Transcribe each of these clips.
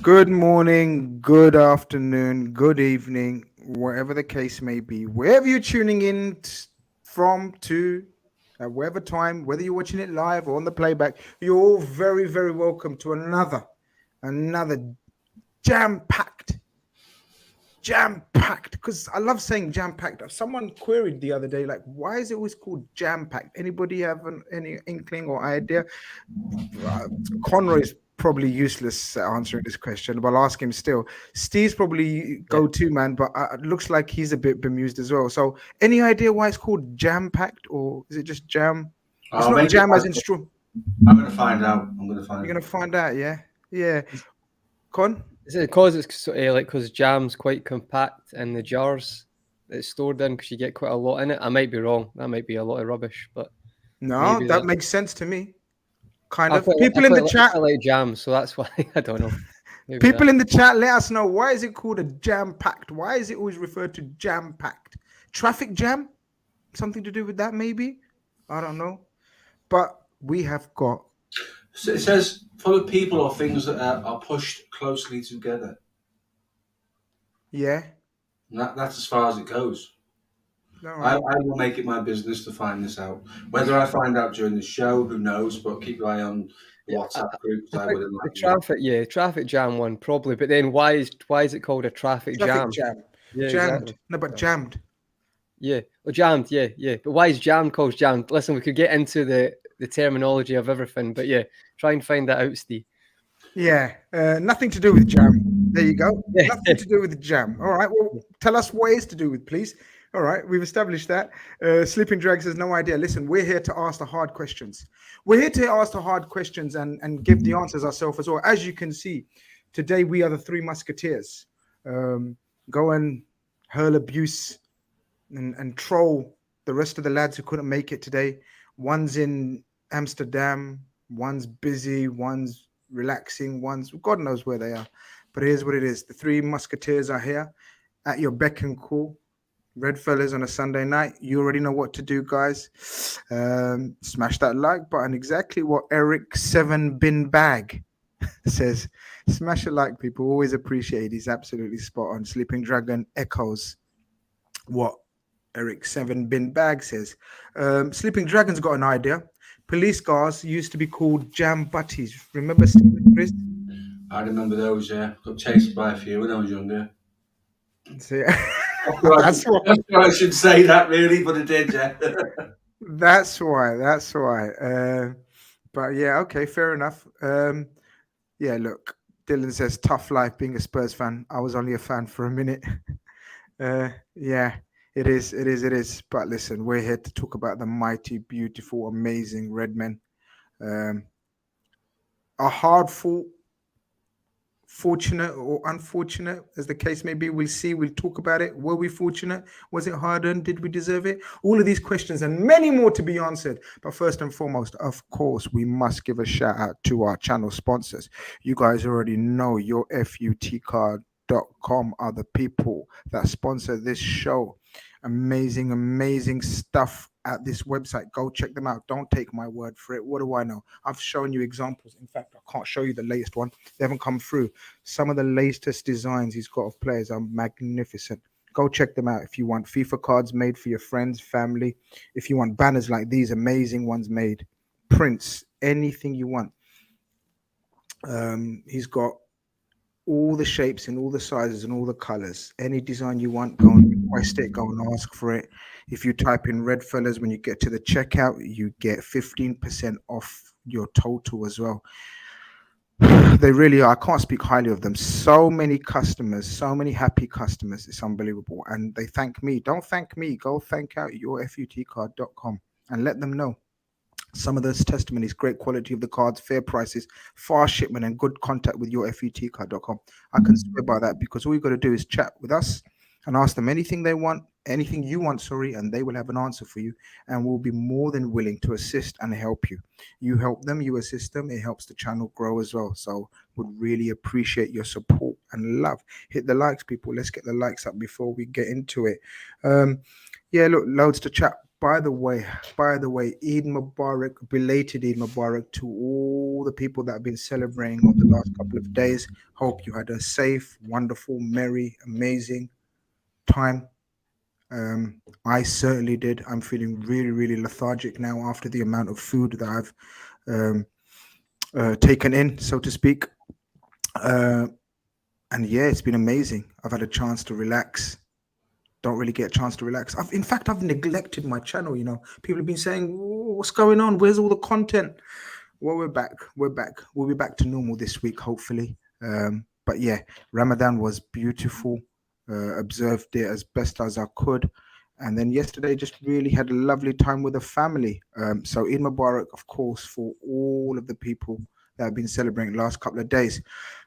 Good morning, good afternoon, good evening, whatever the case may be, wherever you're tuning in from to, at whatever time, whether you're watching it live or on the playback, you're all very, very welcome to another jam-packed, jam-packed. Because I love saying jam-packed. Someone queried the other day, like, why is it always called jam-packed? Anybody have any inkling or idea? Conroy's probably useless at answering this question, but I'll ask him still. Steve's probably Yeah. go-to man, but it looks like he's a bit bemused as well. So, any idea why it's called jam-packed, or is it just jam? It's not Maybe jam as in straw. I'm going to find out. I'm going to You're find gonna out. find out, yeah, yeah. Con, Is it because it's like because jam's quite compact in the jars that it's stored in because you get quite a lot in it? I might be wrong. That might be a lot of rubbish, but no, maybe that that. makes sense to me. Kind I of. quite, I People in quite, the li- I chat, quite like jam, so that's why I don't know. Maybe that. people in the chat, let us know why is it called a jam-packed? Why is it always referred to jam-packed? Traffic jam? Something to do with that, maybe? I don't know. But we have got, So it says full of people or things that are pushed closely together. yeah. And that's as far as it goes. All I right. will make it my business to find this out. Whether I find out during the show, who knows? But keep your eye on the Yeah, WhatsApp group I because I think would the imagine. traffic jam one probably. But then why is it called a traffic Traffic jam? jam. Yeah, Jammed. exactly. No, but So, jammed. yeah, well, jammed. Yeah, yeah. But why is jam called jammed? Listen, we could get into the terminology of everything, but yeah, try and find that out, Steve. Yeah. Nothing to do with jam. There you go. Yeah. Nothing to do with the jam. All right. Well, tell us what is to do with, please. All right. We've established that. Sleeping Drags has no idea. Listen, we're here to ask the hard questions. We're here to ask the hard questions and give the answers ourselves as well. As you can see, today we are the three musketeers. Go and hurl abuse and troll the rest of the lads who couldn't make it today. One's in Amsterdam, one's busy, one's relaxing, one's God knows where they are. But here's what it is: the three musketeers are here at your beck and call. RedFellas on a Sunday night. You already know what to do, guys. Smash that like button. Exactly what Eric Seven Bin Bag says. Smash a like, people. Always appreciate it. He's absolutely spot on. Sleeping Dragon echoes what Eric Seven Bin Bag says. Sleeping Dragon's got an idea. Police cars used to be called jam butties. Remember, Chris? I remember those. Yeah, got chased by a few when I was younger. So, That's that's why. why I should say that really, but it did. Yeah. That's why. That's why. But yeah, okay, fair enough. Yeah, look, Dylan says tough life being a Spurs fan. I was only a fan for a minute. Yeah, it is. It is. It is. But listen, we're here to talk about the mighty, beautiful, amazing Redmen. Um, a hard fought, fortunate or unfortunate, as the case may be. We'll see. We'll talk about it. Were we fortunate? Was it hard earned? Did we deserve it? All of these questions and many more to be answered. But first and foremost, of course, we must give a shout out to our channel sponsors. You guys already know your FUTcard.com are the people that sponsor this show. Amazing, amazing stuff at this website. Go check them out. Don't take my word for it. What do I know? I've shown you examples. In fact, I can't show you the latest one. They haven't come through. Some of the latest designs he's got of players are magnificent. Go check them out if you want FIFA cards made for your friends, family. If you want banners like these, amazing ones made, prints, anything you want. He's got all the shapes and all the sizes and all the colors. Any design you want, go and request it, go and ask for it. If you type in RedFellas when you get to the checkout, you get 15% off your total as well. They really are. I can't speak highly of them. So many customers, so many happy customers. It's unbelievable. And they thank me. Don't thank me. Go thank out your futcard.com and let them know. Some of those testimonies, great quality of the cards, fair prices, fast shipment, and good contact with your futcard.com. I can swear by that because all you got to do is chat with us and ask them anything they want, anything you want, sorry, and they will have an answer for you. And we'll be more than willing to assist and help you. You help them, you assist them, it helps the channel grow as well. So would really appreciate your support and love. Hit the likes, people. Let's get the likes up before we get into it. Yeah, look, loads to chat By the way, Eid Mubarak, belated Eid Mubarak to all the people that have been celebrating over the last couple of days. Hope you had a safe, wonderful, merry, amazing time. I certainly did. I'm feeling really, really lethargic now after the amount of food that I've taken in, so to speak. And yeah, it's been amazing. I've had a chance to relax. Don't really get a chance to relax. In fact, I've neglected my channel. People have been saying, "What's going on? Where's all the content?" Well, we're back. We'll be back to normal this week, hopefully. But yeah, Ramadan was beautiful. Observed it as best as I could. And then yesterday, just really had a lovely time with the family. So Eid Mubarak, of course, for all of the people that have been celebrating the last couple of days.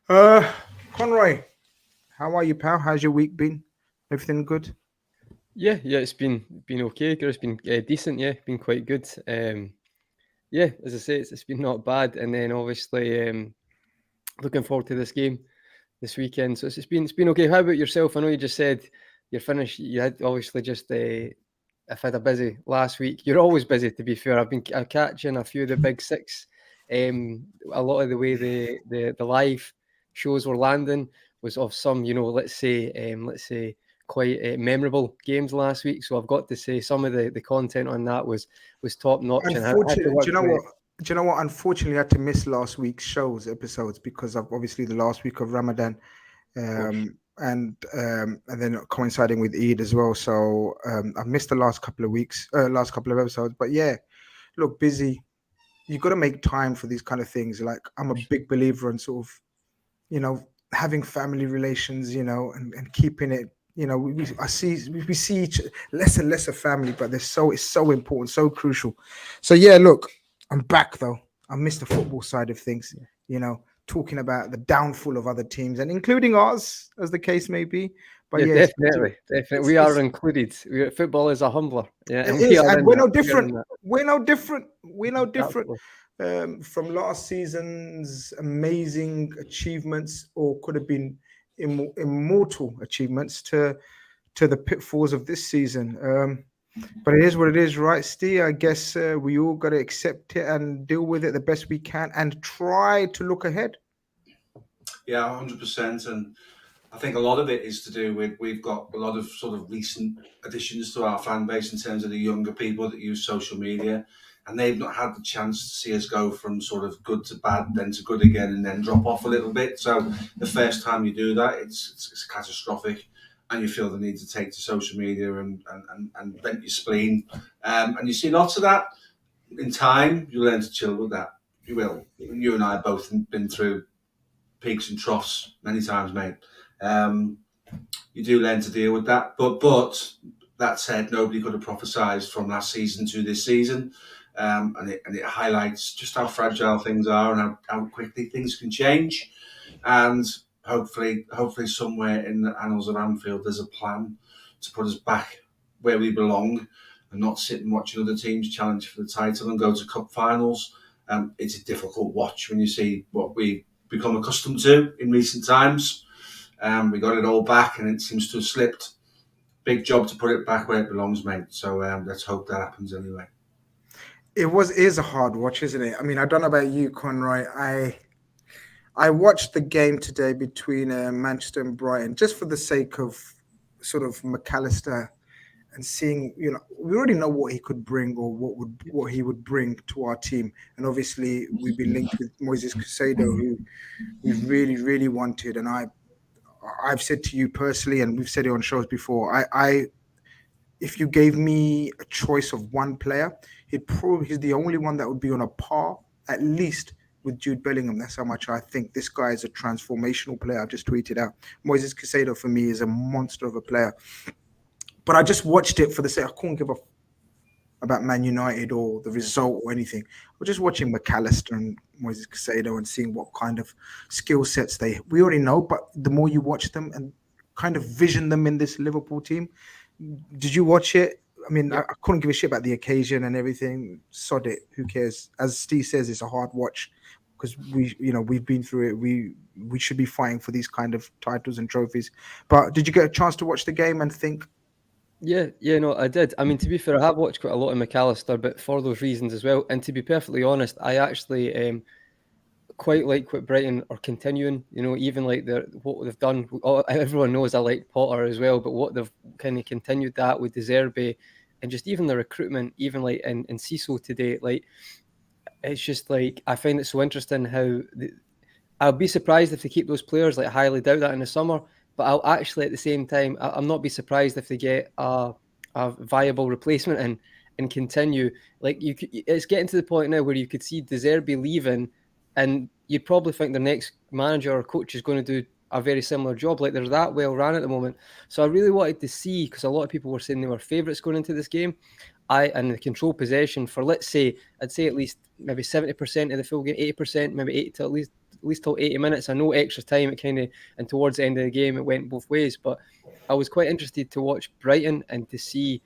Conroy, how are you, pal? How's your week been? Everything good? Yeah, it's been okay. It's been decent. Yeah, been quite good. Yeah, as I say, it's been not bad. And then obviously looking forward to this game this weekend. So it's been okay. How about yourself? I know you just said you're finished. You had obviously just I've had a busy last week. You're always busy, to be fair. I'm catching a few of the big six. A lot of the way the live shows were landing was of some, let's say quite memorable games last week. So I've got to say some of the content on that was top notch. Unfortunately, do you know what? Do you know what? Unfortunately, I had to miss last week's episodes because of obviously the last week of Ramadan, and then coinciding with Eid as well. So I've missed the last couple of episodes. But yeah, look, busy. You got to make time for these kind of things. Like I'm a big believer in sort of, having family relations, and keeping it. We see each less and less of family, but it's so important, so crucial. So yeah, look, I'm back though. I missed the football side of things, talking about the downfall of other teams and including ours, as the case may be. But yeah, definitely. We are included. Football is a humbler. Yeah, and we're no different. We're no different. Absolutely. From last season's amazing achievements, or could have been immortal achievements, to the pitfalls of this season. But it is what it is, right, Steve? I guess we all got to accept it and deal with it the best we can and try to look ahead. Yeah, 100%. And I think a lot of it is to do with we've got a lot of sort of recent additions to our fan base in terms of the younger people that use social media, and they've not had the chance to see us go from sort of good to bad, then to good again, and then drop off a little bit. So the first time you do that, it's catastrophic, and you feel the need to take to social media and vent your spleen. And you see lots of that. In time, you learn to chill with that. You will. You and I have both been through peaks and troughs many times, mate. You do learn to deal with that, but that said, nobody could have prophesized from last season to this season, and it highlights just how fragile things are and how quickly things can change. And hopefully somewhere in the annals of Anfield there's a plan to put us back where we belong and not sit and watching other teams challenge for the title and go to cup finals. It's a difficult watch when you see what we become accustomed to in recent times. We got it all back and it seems to have slipped. Big job to put it back where it belongs, mate. So let's hope that happens anyway. It is a hard watch, isn't it? I mean, I don't know about you, Conroy. I watched the game today between Manchester and Brighton just for the sake of sort of McAllister and seeing, we already know what he could bring or what he would bring to our team. And obviously we've been linked with Moises Caicedo, who we really, really wanted. And I've said to you personally, and we've said it on shows before, if you gave me a choice of one player, he's the only one that would be on a par, at least, with Jude Bellingham. That's how much I think this guy is a transformational player. I've just tweeted out. Moises Caicedo, for me, is a monster of a player. But I just watched it for the sake. I couldn't give a about Man United or the result or anything. We're just watching McAllister and Moises Caicedo and seeing what kind of skill sets we already know, but the more you watch them and kind of vision them in this Liverpool team. Did you watch it? I mean, I couldn't give a shit about the occasion and everything. Sod it. Who cares? As Steve says, it's a hard watch because we've been through it. We should be fighting for these kind of titles and trophies. But did you get a chance to watch the game and think, Yeah, no, I did. I mean, to be fair, I have watched quite a lot of McAllister, but for those reasons as well. And to be perfectly honest, I actually quite like what Brighton are continuing. You know, even like what they've done. Everyone knows I like Potter as well, but what they've kind of continued that with De Zerbi, and just even the recruitment, even like in CISO today, like it's just like I find it so interesting how I'll be surprised if they keep those players. Like, I highly doubt that in the summer. But I'll actually, at the same time, I'll not be surprised if they get a viable replacement and continue. Like, it's getting to the point now where you could see De Zerbi leaving, and you'd probably think the next manager or coach is going to do a very similar job. Like, they're that well ran at the moment. So I really wanted to see, because a lot of people were saying they were favourites going into this game. And the control possession for, let's say, I'd say at least maybe 70% of the full game, 80%, maybe 80 to at least till 80 minutes. I know extra time, it kind of, and towards the end of the game, it went both ways. But I was quite interested to watch Brighton and to see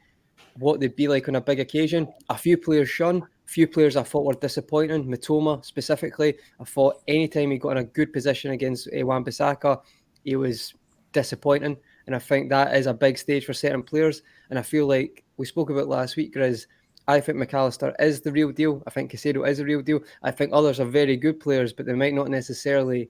what they'd be like on a big occasion. A few players shone, a few players I thought were disappointing. Matoma specifically, I thought anytime he got in a good position against Wan-Bissaka, he was disappointing. And I think that is a big stage for certain players. And I feel like we spoke about last week, Grizz. I think McAllister is the real deal. I think Caicedo is the real deal. I think others are very good players, but they might not necessarily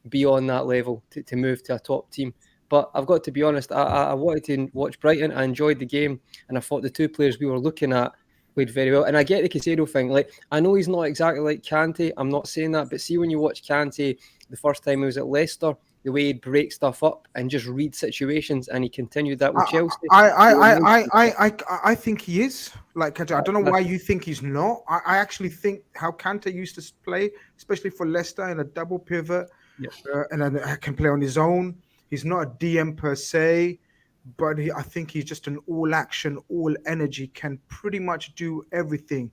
be on that level to move to a top team. But I've got to be honest, I wanted to watch Brighton. I enjoyed the game, and I thought the two players we were looking at played very well. And I get the Caicedo thing. Like, I know he's not exactly like Kante. I'm not saying that, but see, when you watch Kante the first time he was at Leicester, the way he'd break stuff up and just read situations, and he continued that with Chelsea. I think he is. Like, I don't know why you think he's not. I actually think how Kante used to play, especially for Leicester in a double pivot, and then can play on his own. He's not a DM per se, but I think he's just an all action, all energy, can pretty much do everything.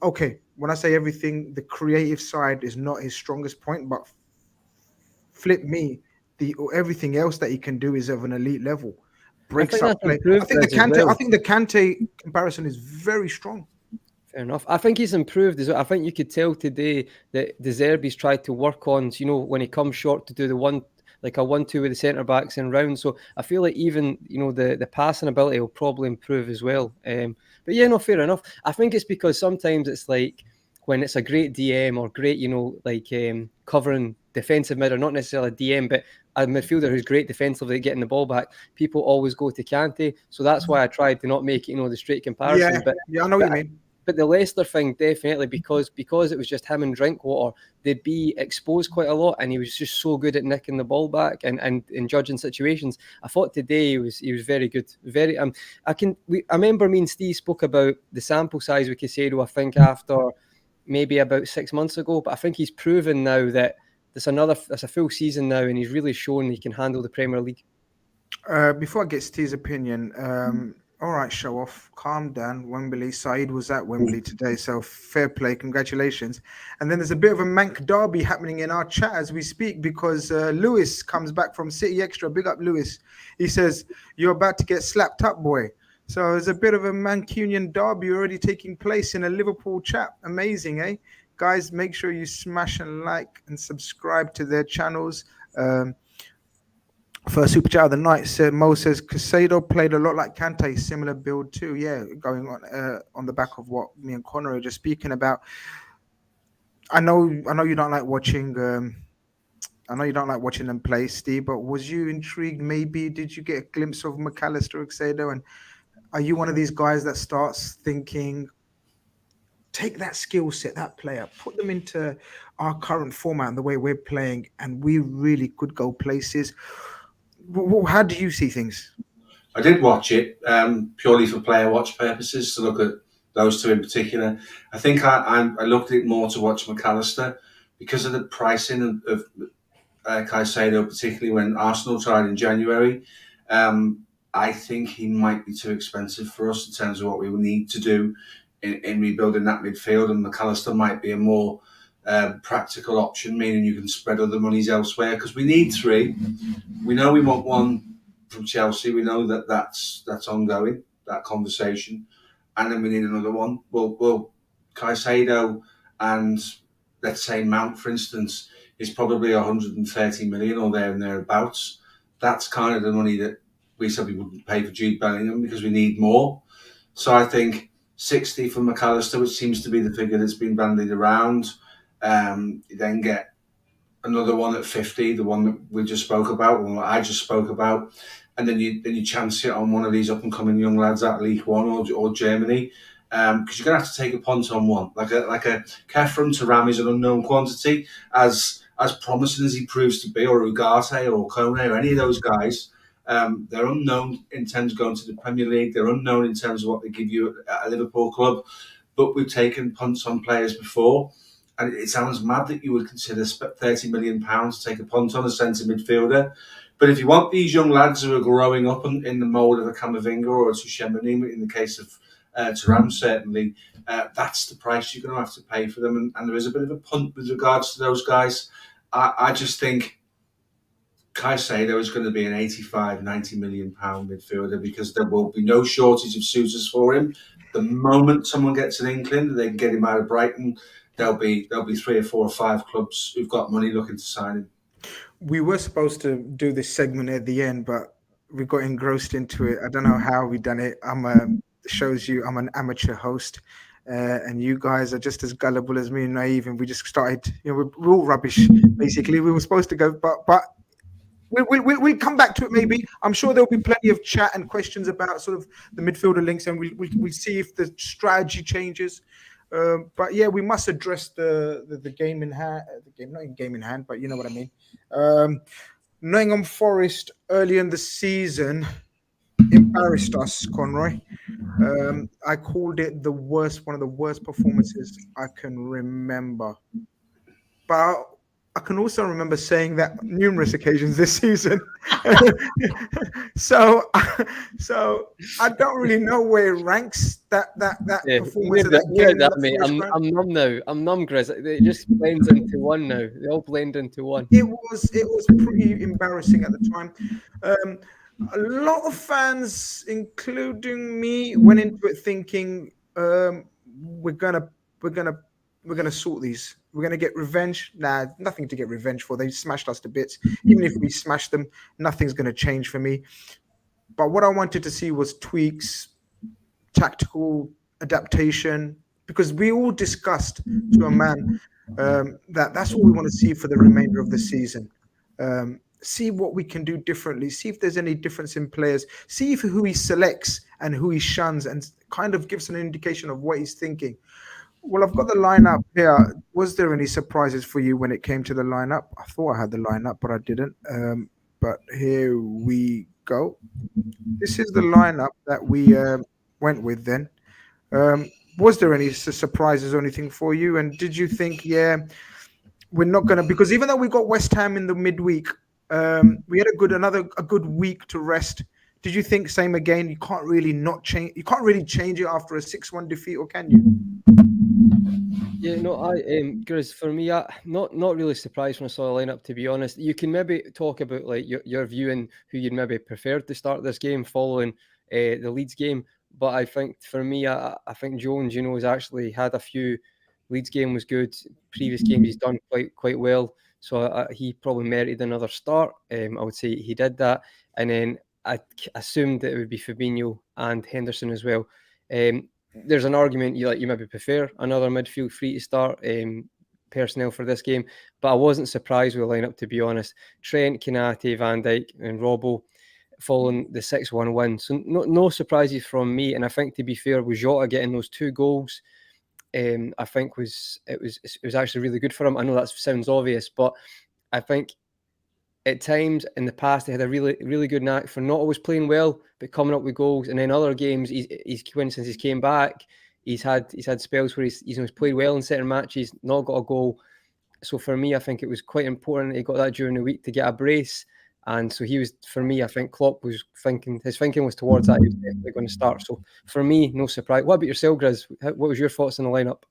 Okay, when I say everything, the creative side is not his strongest point, but flip me, the everything else that he can do is of an elite level. Breaks up play. I think the Kante comparison is very strong. Fair enough. I think he's improved as well. I think you could tell today that De Zerbi's tried to work on, you know, when he comes short to do the one, like a 1-2 with the centre backs in round. So I feel like even, you know, the passing ability will probably improve as well. But yeah, no, fair enough. I think it's because sometimes it's like when it's a great DM or great, you know, like covering defensive mid, or not necessarily a DM, but a midfielder who's great defensively getting the ball back, people always go to Kante. So that's why I tried to not make it, you know, the straight comparison. Yeah, I know what you mean. But the Leicester thing, definitely, because it was just him and Drinkwater, they'd be exposed quite a lot, and he was just so good at nicking the ball back and in judging situations. I thought today he was very good. Very I remember me and Steve spoke about the sample size with Caicedo, I think after maybe about 6 months ago, but I think he's proven now that it's a full season now, and he's really shown he can handle the Premier League. Before I get Steve's opinion, all right, show off. Calm down. Wembley. Saeed was at Wembley today, so fair play. Congratulations. And then there's a bit of a Manc derby happening in our chat as we speak, because Lewis comes back from City Extra. Big up, Lewis. He says, "You're about to get slapped up, boy." So there's a bit of a Mancunian derby already taking place in a Liverpool chat. Amazing, eh? Guys, make sure you smash and like and subscribe to their channels. First super chat of the night said Mo says Caicedo played a lot like Kante, similar build too. Yeah, going on the back of what me and Connor are just speaking about. I know you don't like watching. I know you don't like watching them play, Steve. But was you intrigued? Maybe did you get a glimpse of McAllister or Caicedo? And are you one of these guys that starts thinking, take that skill set, that player, put them into our current format and the way we're playing, and we really could go places? How do you see things? I did watch it purely for player watch purposes, to look at those two in particular. I think I looked at it more to watch McAllister because of the pricing of Caicedo, particularly when Arsenal tried in January. I think he might be too expensive for us in terms of what we will need to do in rebuilding that midfield, and McAllister might be a more practical option, meaning you can spread other monies elsewhere, because we need three. We know we want one from Chelsea. We know that's ongoing, that conversation, and then we need another one. Well, Caicedo and let's say Mount, for instance, is probably 130 million or thereabouts. That's kind of the money that we said we wouldn't pay for Jude Bellingham because we need more. So I think 60 for McAllister, which seems to be the figure that's been bandied around. You then get another one at 50, the one that we just spoke about, or I just spoke about, and then you chance it on one of these up and coming young lads at League One or Germany, because you're gonna have to take a punt on one. Like a Kefram Turam is an unknown quantity, as promising as he proves to be, or Ugarte or Kone or any of those guys. They're unknown in terms of going to the Premier League. They're unknown in terms of what they give you at a Liverpool club. But we've taken punts on players before. And it sounds mad that you would consider £30 million to take a punt on a centre midfielder. But if you want these young lads who are growing up in the mould of a Camavinga or a Tuchemani, in the case of Thuram, certainly, that's the price you're going to have to pay for them. And there is a bit of a punt with regards to those guys. I just think Caicedo is going to be an £85-90 million midfielder because there will be no shortage of suitors for him. The moment someone gets an inkling that they can get him out of Brighton, there'll be 3 or 4 or 5 clubs who've got money looking to sign him. We were supposed to do this segment at the end, but we got engrossed into it. I don't know how we done it. Shows you I'm an amateur host, and you guys are just as gullible as me and naive. And we just started. We're all rubbish. Basically, we were supposed to go, but we'll come back to it. Maybe I'm sure there'll be plenty of chat and questions about sort of the midfielder links, and we'll see if the strategy changes. But yeah, we must address the game in hand. The game, not in game in hand, but you know what I mean. Nottingham Forest early in the season embarrassed us, Conroy. I called it one of the worst performances I can remember. But I can also remember saying that numerous occasions this season. so I don't really know where it ranks that performance. I'm numb now. I'm numb, Grizz. It just blends into one now. They all blend into one. It was pretty embarrassing at the time. A lot of fans, including me, went into it thinking we're gonna sort these. We're going to get revenge. Nah, nothing to get revenge for. They smashed us to bits. Even if we smash them, nothing's going to change for me. But what I wanted to see was tweaks, tactical adaptation, because we all discussed to a man that's what we want to see for the remainder of the season. See what we can do differently. See if there's any difference in players. See if who he selects and who he shuns, and kind of gives an indication of what he's thinking. Well, I've got the lineup here. Was there any surprises for you when it came to the lineup? I thought I had the lineup, but I didn't. But here we go. This is the lineup that we went with then. Was there any surprises or anything for you? And did you think, we're not going to, because even though we got West Ham in the midweek, we had a good week to rest. Did you think same again? You can't really change it after a 6-1 defeat, or can you? Yeah, no, Grizz, for me, not really surprised when I saw the lineup, to be honest. You can maybe talk about like your view and who you'd maybe preferred to start this game following the Leeds game. But I think for me, I think Jones, has actually had a few. Leeds game was good. Previous games he's done quite well. So he probably merited another start. I would say he did that. And then I assumed that it would be Fabinho and Henderson as well. There's an argument you maybe prefer another midfield free to start personnel for this game, but I wasn't surprised with the lineup, to be honest. Trent, Konate, Van Dijk and Robbo following the 6-1 win. So no surprises from me. And I think, to be fair, with Jota getting those 2 goals, I think it was actually really good for him. I know that sounds obvious, but I think at times in the past, they had a really, really good knack for not always playing well, but coming up with goals. And then other games, since he's came back, he's had spells where he's played well in certain matches, not got a goal. So for me, I think it was quite important that he got that during the week to get a brace. And so for me, I think Klopp was his thinking was towards that. He was definitely going to start. So for me, no surprise. What about yourself, Grizz? What was your thoughts on the lineup?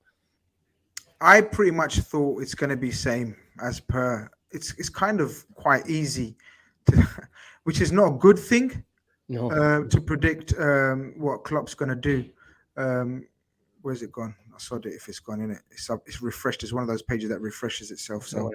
I pretty much thought it's going to be same as per. It's kind of quite easy, which is not a good thing. No. To predict what Klopp's going to do. Where's it gone? I saw it. If it's gone in it, it's refreshed. It's one of those pages that refreshes itself. So,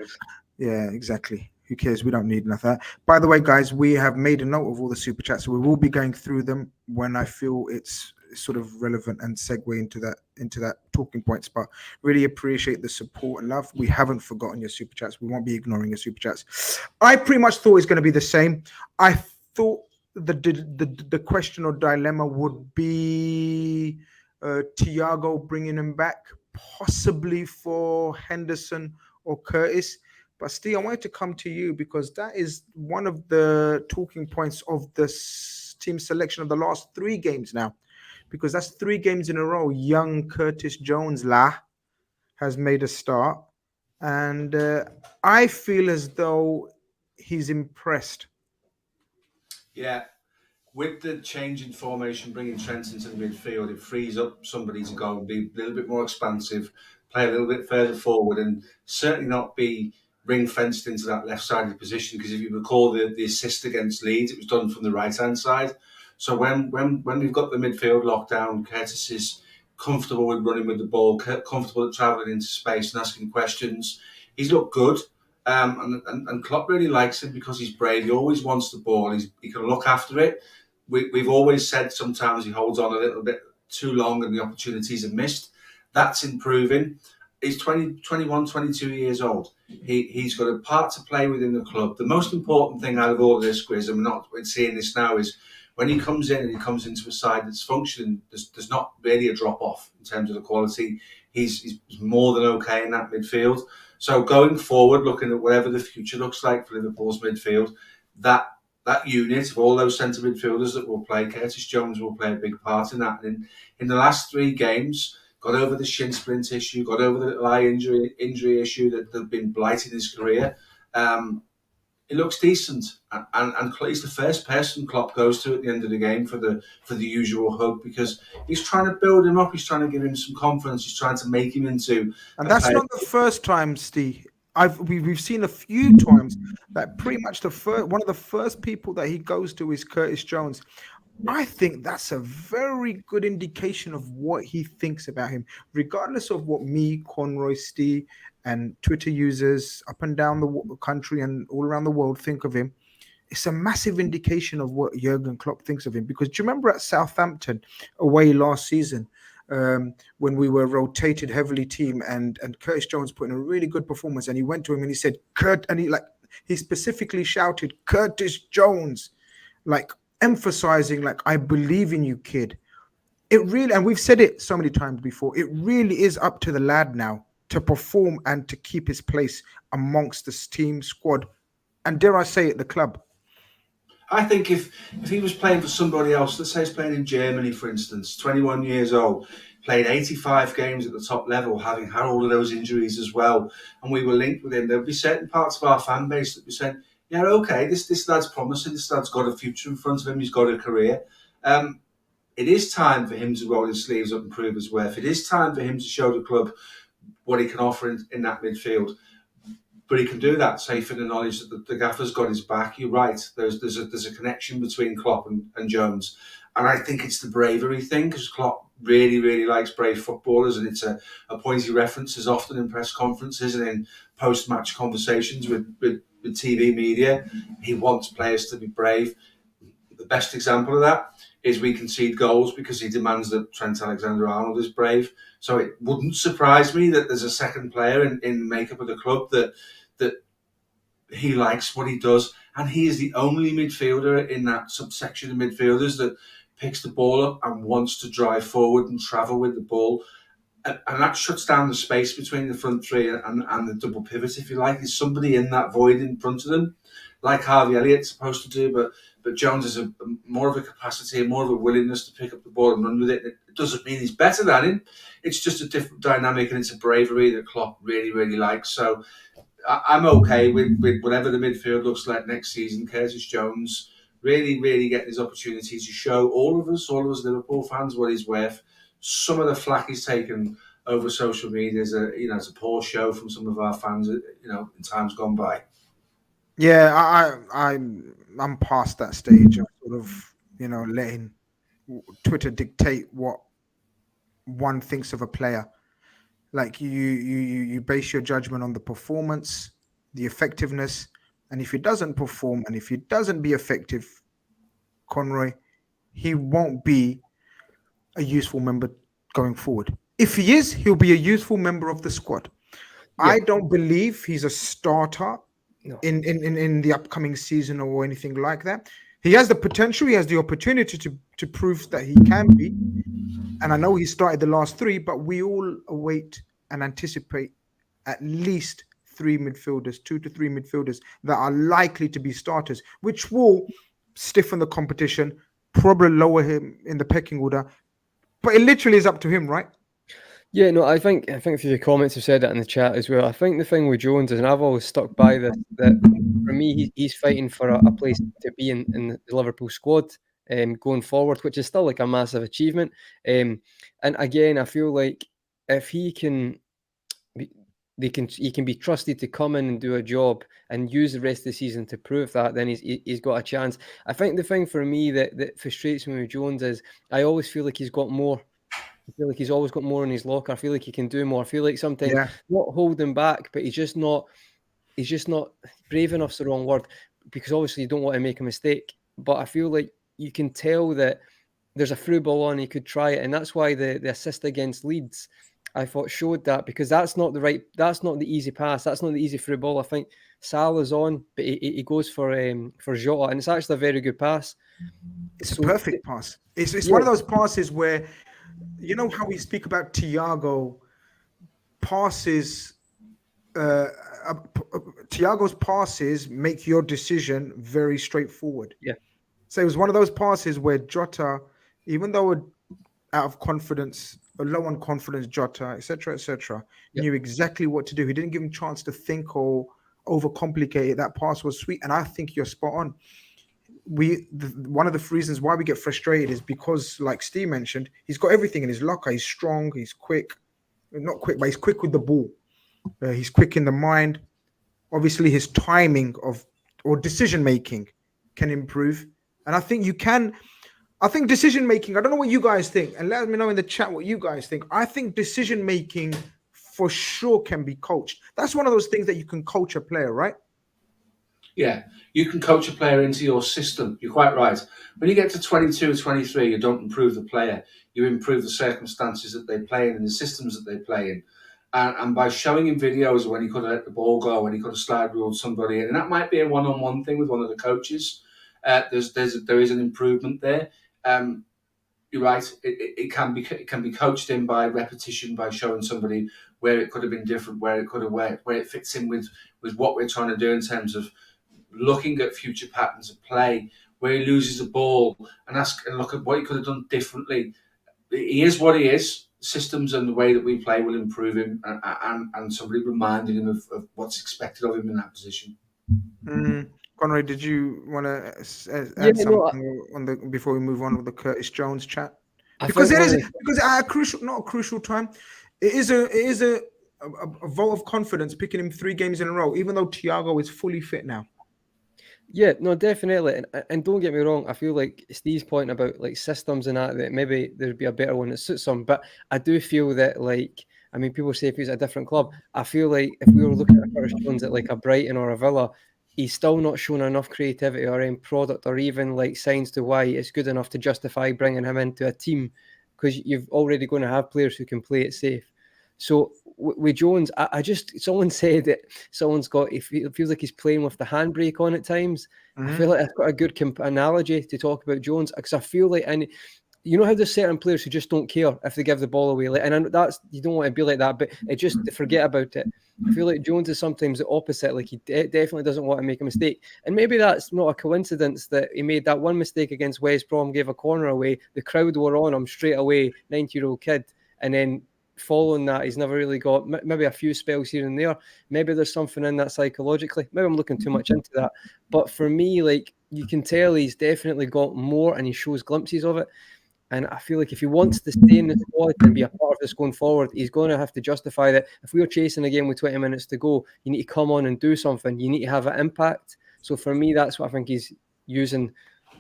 yeah, exactly. Who cares? We don't need enough of that. By the way, guys, we have made a note of all the super chats, so we will be going through them when I feel it's sort of relevant and segue into that talking points. But really appreciate the support and love. We haven't forgotten your super chats. We won't be ignoring your super chats. I pretty much thought it's going to be the same. I thought the question or dilemma would be Thiago bringing him back, possibly for Henderson or Curtis. But Steve, I wanted to come to you because that is one of the talking points of the team selection of the last 3 games now, because that's 3 games in a row. Young Curtis Jones has made a start, and I feel as though he's impressed. Yeah. With the change in formation, bringing Trent into the midfield, it frees up somebody to go and be a little bit more expansive, play a little bit further forward, and certainly not be ring-fenced into that left-sided position. Because if you recall the assist against Leeds, it was done from the right-hand side. So when we've got the midfield locked down, Curtis is comfortable with running with the ball, comfortable at travelling into space and asking questions. He's looked good. And Klopp really likes him because he's brave. He always wants the ball. He can look after it. We've always said sometimes he holds on a little bit too long and the opportunities are missed. That's improving. He's 21, 22 years old. He's got a part to play within the club. The most important thing out of all of this, Grizz, and we're seeing this now, is when he comes in and he comes into a side that's functioning, there's not really a drop-off in terms of the quality. He's more than okay in that midfield. So going forward, looking at whatever the future looks like for Liverpool's midfield, that unit of all those centre midfielders that will play, Curtis Jones will play a big part in that. And in the last 3 games, got over the shin splint issue, got over the little eye injury issue that had been blighting his career. It looks decent, and he's the first person Klopp goes to at the end of the game for the usual hug, because he's trying to build him up. He's trying to give him some confidence. He's trying to make him into. And that's not the first time, Steve. We've seen a few times that pretty much one of the first people that he goes to is Curtis Jones. I think that's a very good indication of what he thinks about him, regardless of what me, Conroy, Steve, and Twitter users up and down the country and all around the world think of him. It's a massive indication of what Jurgen Klopp thinks of him. Because do you remember at Southampton away last season, when we were rotated heavily team and Curtis Jones put in a really good performance, and he went to him and he said, Kurt, and he specifically shouted, Curtis Jones, like emphasizing, like, I believe in you, kid. It really, and we've said it so many times before, it really is up to the lad now to perform and to keep his place amongst this team squad, and dare I say it, the club. I think if he was playing for somebody else, let's say he's playing in Germany, for instance, 21 years old, played 85 games at the top level, having had all of those injuries as well, and we were linked with him, there'd be certain parts of our fan base that be saying, yeah, okay, this lad's promising, this lad's got a future in front of him, he's got a career. It is time for him to roll his sleeves up and prove his worth. It is time for him to show the club what he can offer in that midfield. But he can do that safe in the knowledge that the gaffer's got his back. You're right. There's a connection between Klopp and Jones. And I think it's the bravery thing, because Klopp really, really likes brave footballers, and it's a point he references often in press conferences and in post-match conversations with TV media. He wants players to be brave. The best example of that is we concede goals because he demands that Trent Alexander-Arnold is brave. So it wouldn't surprise me that there's a second player in the makeup of the club that he likes what he does. And he is the only midfielder in that subsection of midfielders that picks the ball up and wants to drive forward and travel with the ball. And that shuts down the space between the front three and the double pivot, if you like. There's somebody in that void in front of them, like Harvey Elliott's supposed to do, but Jones has more of a capacity and more of a willingness to pick up the ball and run with it. It doesn't mean he's better than him. It's just a different dynamic, and it's a bravery that Klopp really, really likes. So I'm okay with whatever the midfield looks like next season. Curtis Jones really, really getting his opportunity to show all of us Liverpool fans, what he's worth. Some of the flack he's taken over social media is it's a poor show from some of our fans, in times gone by. Yeah, I'm past that stage of sort of, letting Twitter dictate what one thinks of a player. Like you base your judgment on the performance, the effectiveness, And if he doesn't perform and if he doesn't be effective, Conroy, he won't be a useful member going forward. If he is, he'll be a useful member of the squad. Yeah. I don't believe he's a starter No. in the upcoming season or anything like that. He has the potential, he has the opportunity to prove that he can be. And I know he started the last three, but we all await and anticipate at least 2 to 3 midfielders that are likely to be starters, which will stiffen the competition, probably lower him in the pecking order. But it literally is up to him, right? Yeah, no, I think through the comments have said that in the chat as well. I think the thing with Jones is, and I've always stuck by this, that for me, he's fighting for a place to be in the Liverpool squad going forward, which is still like a massive achievement. And again, I feel like if he can be trusted to come in and do a job and use the rest of the season to prove that, then he's got a chance. I think the thing for me that frustrates me with Jones is I always feel like he's got more. I feel like he's always got more in his locker. I feel like he can do more. I feel like sometimes not holding back, but he's just not brave enough's the wrong word, because obviously you don't want to make a mistake. But I feel like you can tell that there's a through ball on, he could try it. And that's why the assist against Leeds, I thought, showed that, because that's not the easy pass. That's not the easy through ball. I think Salah's on, but he goes for Jota, and it's actually a very good pass. It's a perfect pass. It's one of those passes where, you know how we speak about Thiago passes, Thiago's passes make your decision very straightforward. Yeah. So it was one of those passes where Jota, even though out of confidence, or low on confidence, Jota, etc., knew exactly what to do. He didn't give him a chance to think or overcomplicate it. That pass was sweet, and I think you're spot on. One of the reasons why we get frustrated is because, like Steve mentioned, he's got everything in his locker. He's strong, he's quick, not quick, but he's quick with the ball. He's quick in the mind. Obviously, his timing or decision making can improve, and I think decision making. I don't know what you guys think, and let me know in the chat what you guys think. I think decision making for sure can be coached. That's one of those things that you can coach a player, right? Yeah, you can coach a player into your system. You're quite right. When you get to 22, 23, you don't improve the player. You improve the circumstances that they play in and the systems that they play in. And by showing him videos when he could have let the ball go, when he could have slide ruled somebody in, and that might be a one-on-one thing with one of the coaches. There is an improvement there. You're right. It can be coached in by repetition, by showing somebody where it could have been different, where it fits in with what we're trying to do in terms of looking at future patterns of play, where he loses the ball and look at what he could have done differently. He is what he is. Systems and the way that we play will improve him, and somebody reminding him of what's expected of him in that position. Conrad, did you want to add something before we move on with the Curtis Jones chat? Because at not a crucial time, it is a vote of confidence picking him 3 games in a row, even though Thiago is fully fit now. Yeah, no, definitely. And don't get me wrong, I feel like Steve's point about like systems and that maybe there'd be a better one that suits him. But I do feel that, like, I mean, people say if he's at a different club, I feel like if we were looking at Curtis Jones at like a Brighton or a Villa, he's still not shown enough creativity or end product or even like signs to why it's good enough to justify bringing him into a team, because you've already going to have players who can play it safe. So with Jones, someone said that it feels like he's playing with the handbrake on at times. I feel like I've got a good analogy to talk about Jones, because I feel like, and you know how there's certain players who just don't care if they give the ball away, and that's, you don't want to be like that, but it just forget about it. I feel like Jones is sometimes the opposite. Like he definitely doesn't want to make a mistake, and maybe that's not a coincidence that he made that one mistake against West Brom, gave a corner away. The crowd were on him straight away, 19-year-old kid, and then following that, he's never really got maybe a few spells here and there. Maybe there's something in that psychologically. Maybe I'm looking too much into that. But for me, like, you can tell he's definitely got more, and he shows glimpses of it. And I feel like if he wants to stay in the squad and be a part of this going forward, he's going to have to justify that. If we were chasing a game with 20 minutes to go, you need to come on and do something. You need to have an impact. So for me, that's what I think he's using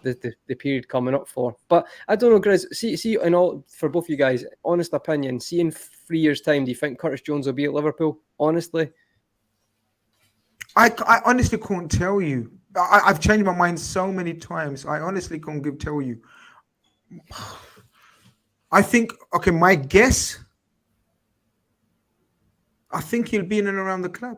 the period coming up for. But I don't know, Grizz, see, and all for both you guys, honest opinion, see in 3 years' time, do you think Curtis Jones will be at Liverpool? Honestly? I honestly can't tell you. I've changed my mind so many times. I honestly can't tell you. I think, okay, my guess, I think he'll be in and around the club.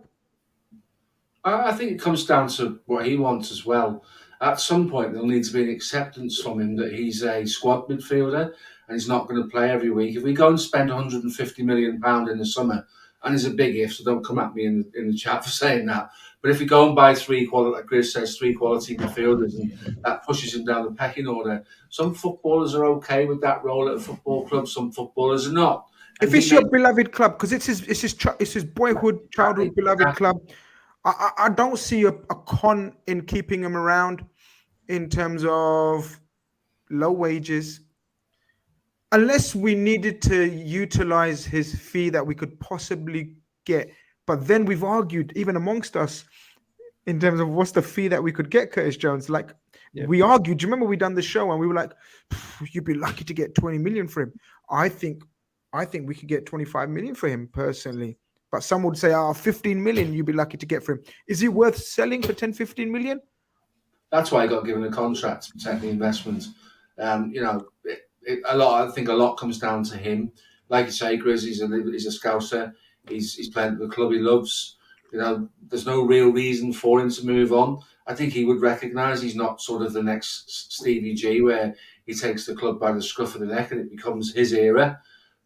I think it comes down to what he wants as well. At some point, there'll need to be an acceptance from him that he's a squad midfielder and he's not going to play every week. If we go and spend £150 million in the summer, and it's a big if, so don't come at me in the chat for saying that. But if we go and buy three quality, like Grizz says, three quality midfielders, and that pushes him down the pecking order, some footballers are okay with that role at a football club. Some footballers are not. And If it's your beloved club, because it's his boyhood, childhood beloved club, I don't see a con in keeping him around in terms of low wages, unless we needed to utilize his fee that we could possibly get. But then we've argued, even amongst us, in terms of what's the fee that we could get Curtis Jones. Like, we argued. Do you remember we done the show and we were like, you'd be lucky to get 20 million for him. I think we could get 25 million for him personally. But some would say, 15 million you'd be lucky to get for him. Is he worth selling for 10, 15 million? That's why he got given a contract to protect the investment. I think a lot comes down to him. Like you say, Grizz, he's a scouser. He's playing at the club he loves. There's no real reason for him to move on. I think he would recognise he's not sort of the next Stevie G, where he takes the club by the scruff of the neck and it becomes his era.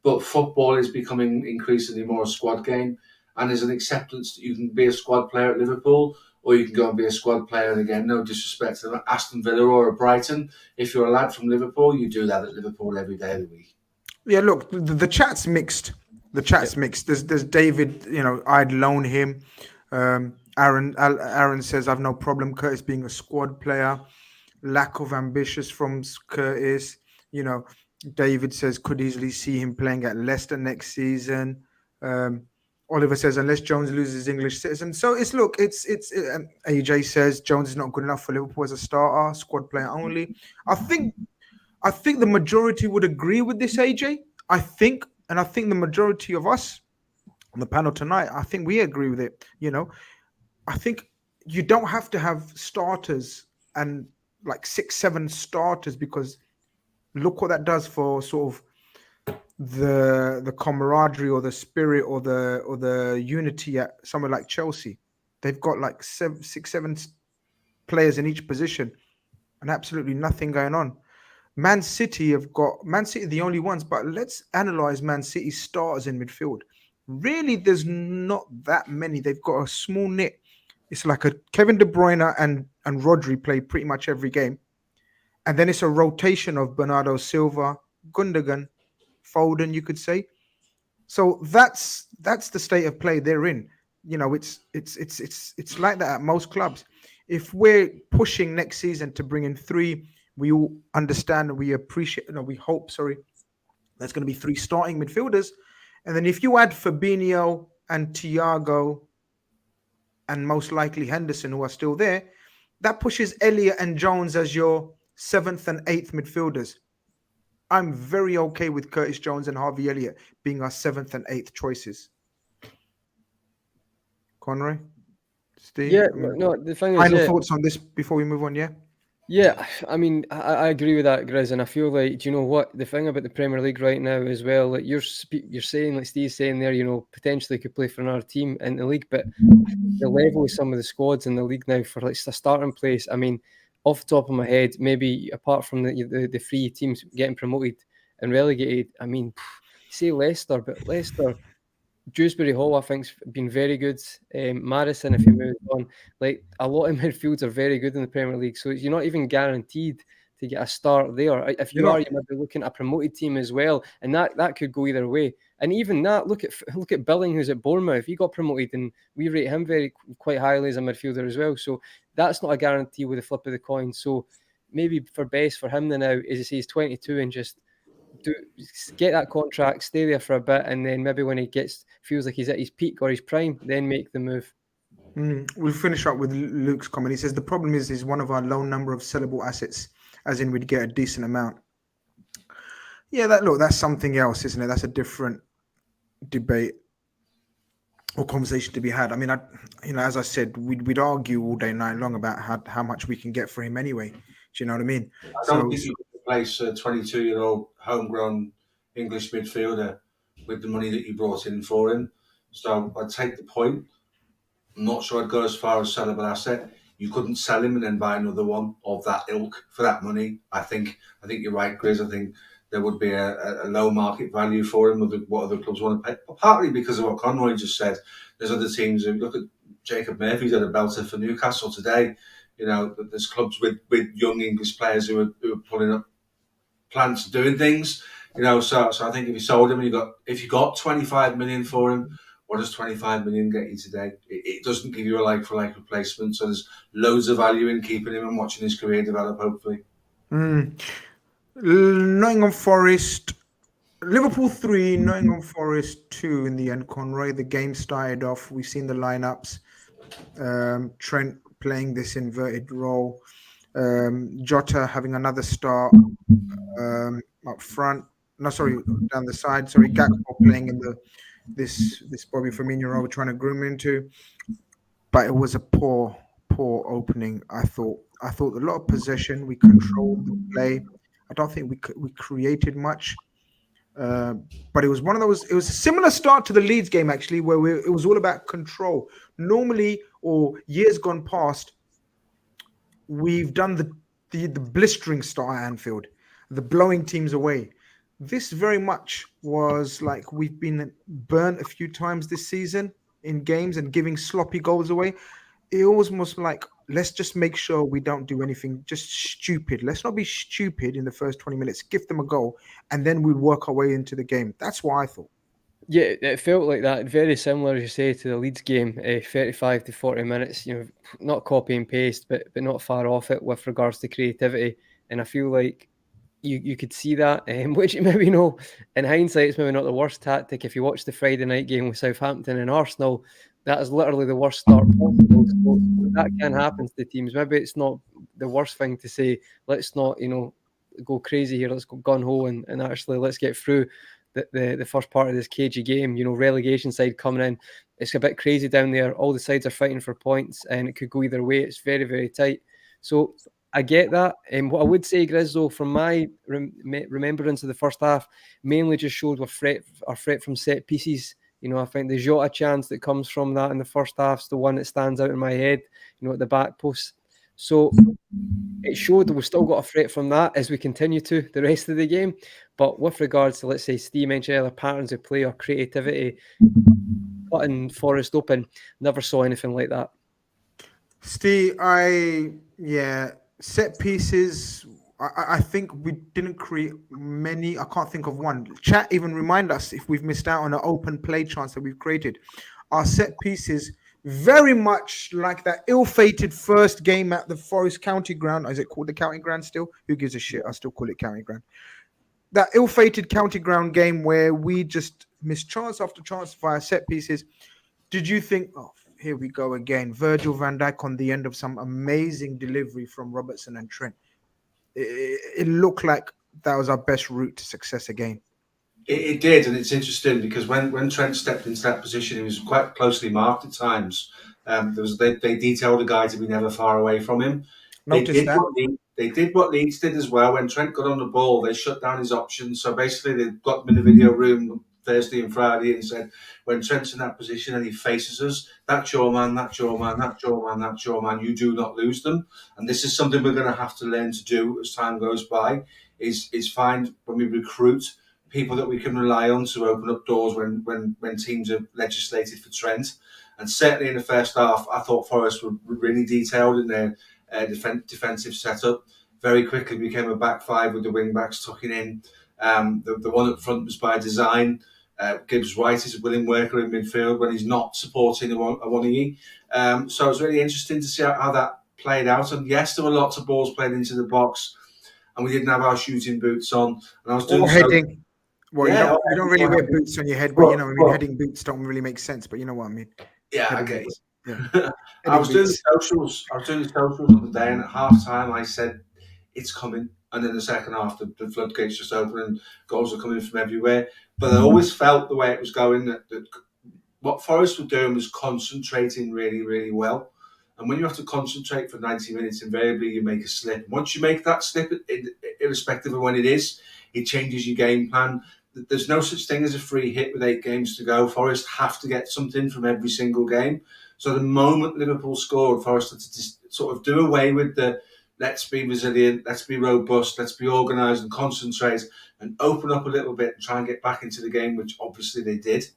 But football is becoming increasingly more a squad game, and there's an acceptance that you can be a squad player at Liverpool, or you can go and be a squad player. And again, no disrespect to Aston Villa or a Brighton. If you're a lad from Liverpool, you do that at Liverpool every day of the week. Yeah, look, the chat's mixed. The chat's mixed. There's David, I'd loan him. Aaron says, I've no problem Curtis being a squad player. Lack of ambitious from Curtis. David says, could easily see him playing at Leicester next season. Oliver says, unless Jones loses English citizen. So AJ says Jones is not good enough for Liverpool as a starter, squad player only. I think the majority would agree with this, AJ. I think the majority of us on the panel tonight, I think we agree with it. I think you don't have to have starters and like 6-7 starters, because look what that does for sort of the camaraderie or the spirit or the unity at somewhere like Chelsea. They've got like 6-7 players in each position and absolutely nothing going on. Man City the only ones, but let's analyze Man City's starters in midfield. Really, there's not that many. They've got a small knit. It's like a Kevin De Bruyne and Rodri play pretty much every game. And then it's a rotation of Bernardo Silva, Gundogan, Foden, you could say. So that's the state of play they're in. It's like that at most clubs. If we're pushing next season to bring in 3, we all understand and we appreciate, we hope, there's going to be 3 starting midfielders. And then if you add Fabinho and Thiago and most likely Henderson, who are still there, that pushes Elliott and Jones as your 7th and 8th midfielders. I'm very okay with Curtis Jones and Harvey Elliott being our 7th and 8th choices. Conroy? Steve? Yeah, the thing is... Final thoughts on this before we move on, yeah? Yeah, I mean, I agree with that, Grizz, and I feel like, do you know what? The thing about the Premier League right now as well, like you're saying, like Steve's saying there, potentially could play for another team in the league, but the level of some of the squads in the league now for like a starting place, I mean, off the top of my head, maybe apart from the 3 teams getting promoted and relegated, I mean, say Leicester, but Leicester, Dewsbury Hall, I think's been very good. Madison, if you move on, like a lot of midfields are very good in the Premier League, so you're not even guaranteed to get a start there. If you are, you might be looking at a promoted team as well, and that could go either way. And even that, look at Billing, who's at Bournemouth. He got promoted, and we rate him quite highly as a midfielder as well. So that's not a guarantee with a flip of the coin. So maybe best for him now is he's 22 and just get that contract, stay there for a bit, and then maybe when he feels like he's at his peak or his prime, then make the move. We'll finish up with Luke's comment. He says the problem is he's one of our low number of sellable assets, as in we'd get a decent amount. Yeah, that's something else, isn't it? That's a different debate. or conversation to be had. I mean, as I said, we'd argue all day night long about how much we can get for him anyway. Do you know what I mean? I don't So, think you could replace a 22-year-old homegrown English midfielder with the money that you brought in for him. So I take the point. I'm not sure I'd go as far as sellable asset. You couldn't sell him and then buy another one of that ilk for that money. I think you're right, Grizz. I think there would be a low market value for him. What other clubs want to pay? Partly because of what Conroy just said. There's other teams who look at Jacob Murphy's had a belter for Newcastle today. There's clubs with young English players who are pulling up plans to doing things. So I think if you sold him, if you got 25 million for him, what does 25 million get you today? It doesn't give you a like for like replacement. So there's loads of value in keeping him and watching his career develop. Hopefully, Nottingham Forest, Liverpool 3, Nottingham Forest 2 in the end. Conroy, the game started off. We've seen the lineups. Trent playing this inverted role. Jota having another start up front. No, sorry, down the side. Sorry, Gakpo playing in this Bobby Firmino role we're trying to groom into. But it was a poor opening. I thought a lot of possession. We controlled the play. I don't think we created much. But it was one of those. It was a similar start to the Leeds game actually, where it was all about control. Normally, or years gone past, we've done the blistering start at Anfield, the blowing teams away. This very much was like we've been burnt a few times this season in games and giving sloppy goals away. It almost like let's just make sure we don't do anything just stupid. Let's not be stupid in the first 20 minutes. Give them a goal, and then we work our way into the game. That's what I thought. Yeah, it felt like that. Very similar, as you say, to the Leeds game. 35 to 40 minutes. Not copy and paste, but not far off it with regards to creativity. And I feel like you could see that, which maybe in hindsight, it's maybe not the worst tactic. If you watch the Friday night game with Southampton and Arsenal, that is literally the worst start possible. So that can happen to the teams. Maybe it's not the worst thing to say. Let's not, go crazy here. Let's go gun ho and actually let's get through the first part of this cagey game. Relegation side coming in. It's a bit crazy down there. All the sides are fighting for points, and it could go either way. It's very, very tight. So I get that. And what I would say, Grizz, though, from my remembrance of the first half, mainly just showed our threat from set pieces. I think the Jota chance that comes from that in the first half is the one that stands out in my head, at the back post. So it showed that we've still got a threat from that as we continue to the rest of the game. But with regards to, let's say, Steve mentioned earlier, patterns of play or creativity, cutting Forest open, never saw anything like that. Steve, set pieces. I think we didn't create many. I can't think of one. Chat even remind us if we've missed out on an open play chance that we've created. Our set pieces very much like that ill-fated first game at the Forest County Ground. Is it called the County Ground still? Who gives a shit? I still call it County Ground. That ill-fated County Ground game where we just missed chance after chance via set pieces. Did you think, oh, here we go again, Virgil van Dijk on the end of some amazing delivery from Robertson and Trent? It looked like that was our best route to success again. It did, and it's interesting because when Trent stepped into that position, he was quite closely marked at times. They detailed a guy to be never far away from him. They did what Leeds did as well. When Trent got on the ball, they shut down his options. So basically, they got him in the video room Thursday and Friday and said, when Trent's in that position and he faces us, that's your man, that's your man, that's your man, that's your man. You do not lose them. And this is something we're going to have to learn to do as time goes by, is find when we recruit people that we can rely on to open up doors when teams have legislated for Trent. And certainly in the first half, I thought Forest were really detailed in their defensive setup. Very quickly became a back five with the wing backs tucking in. The one up front was by design. Gibbs White is a willing worker in midfield when he's not supporting Awoniyi. So it was really interesting to see how that played out. And yes, there were lots of balls played into the box, and we didn't have our shooting boots on. And I was doing heading. Well, yeah, you don't really wear boots on your head, but heading boots don't really make sense. But you know what I mean? Yeah, I get it. Yeah. I was doing the socials on the day, and at half time I said it's coming. And then the second half, the floodgates just open and goals are coming from everywhere. But I always felt the way it was going that what Forest were doing was concentrating really, really well. And when you have to concentrate for 90 minutes, invariably you make a slip. Once you make that slip, irrespective of when it is, it changes your game plan. There's no such thing as a free hit with 8 games to go. Forest have to get something from every single game. So the moment Liverpool scored, Forest had to just sort of do away with the let's be resilient, let's be robust, let's be organised and concentrate and open up a little bit and try and get back into the game, which obviously they did.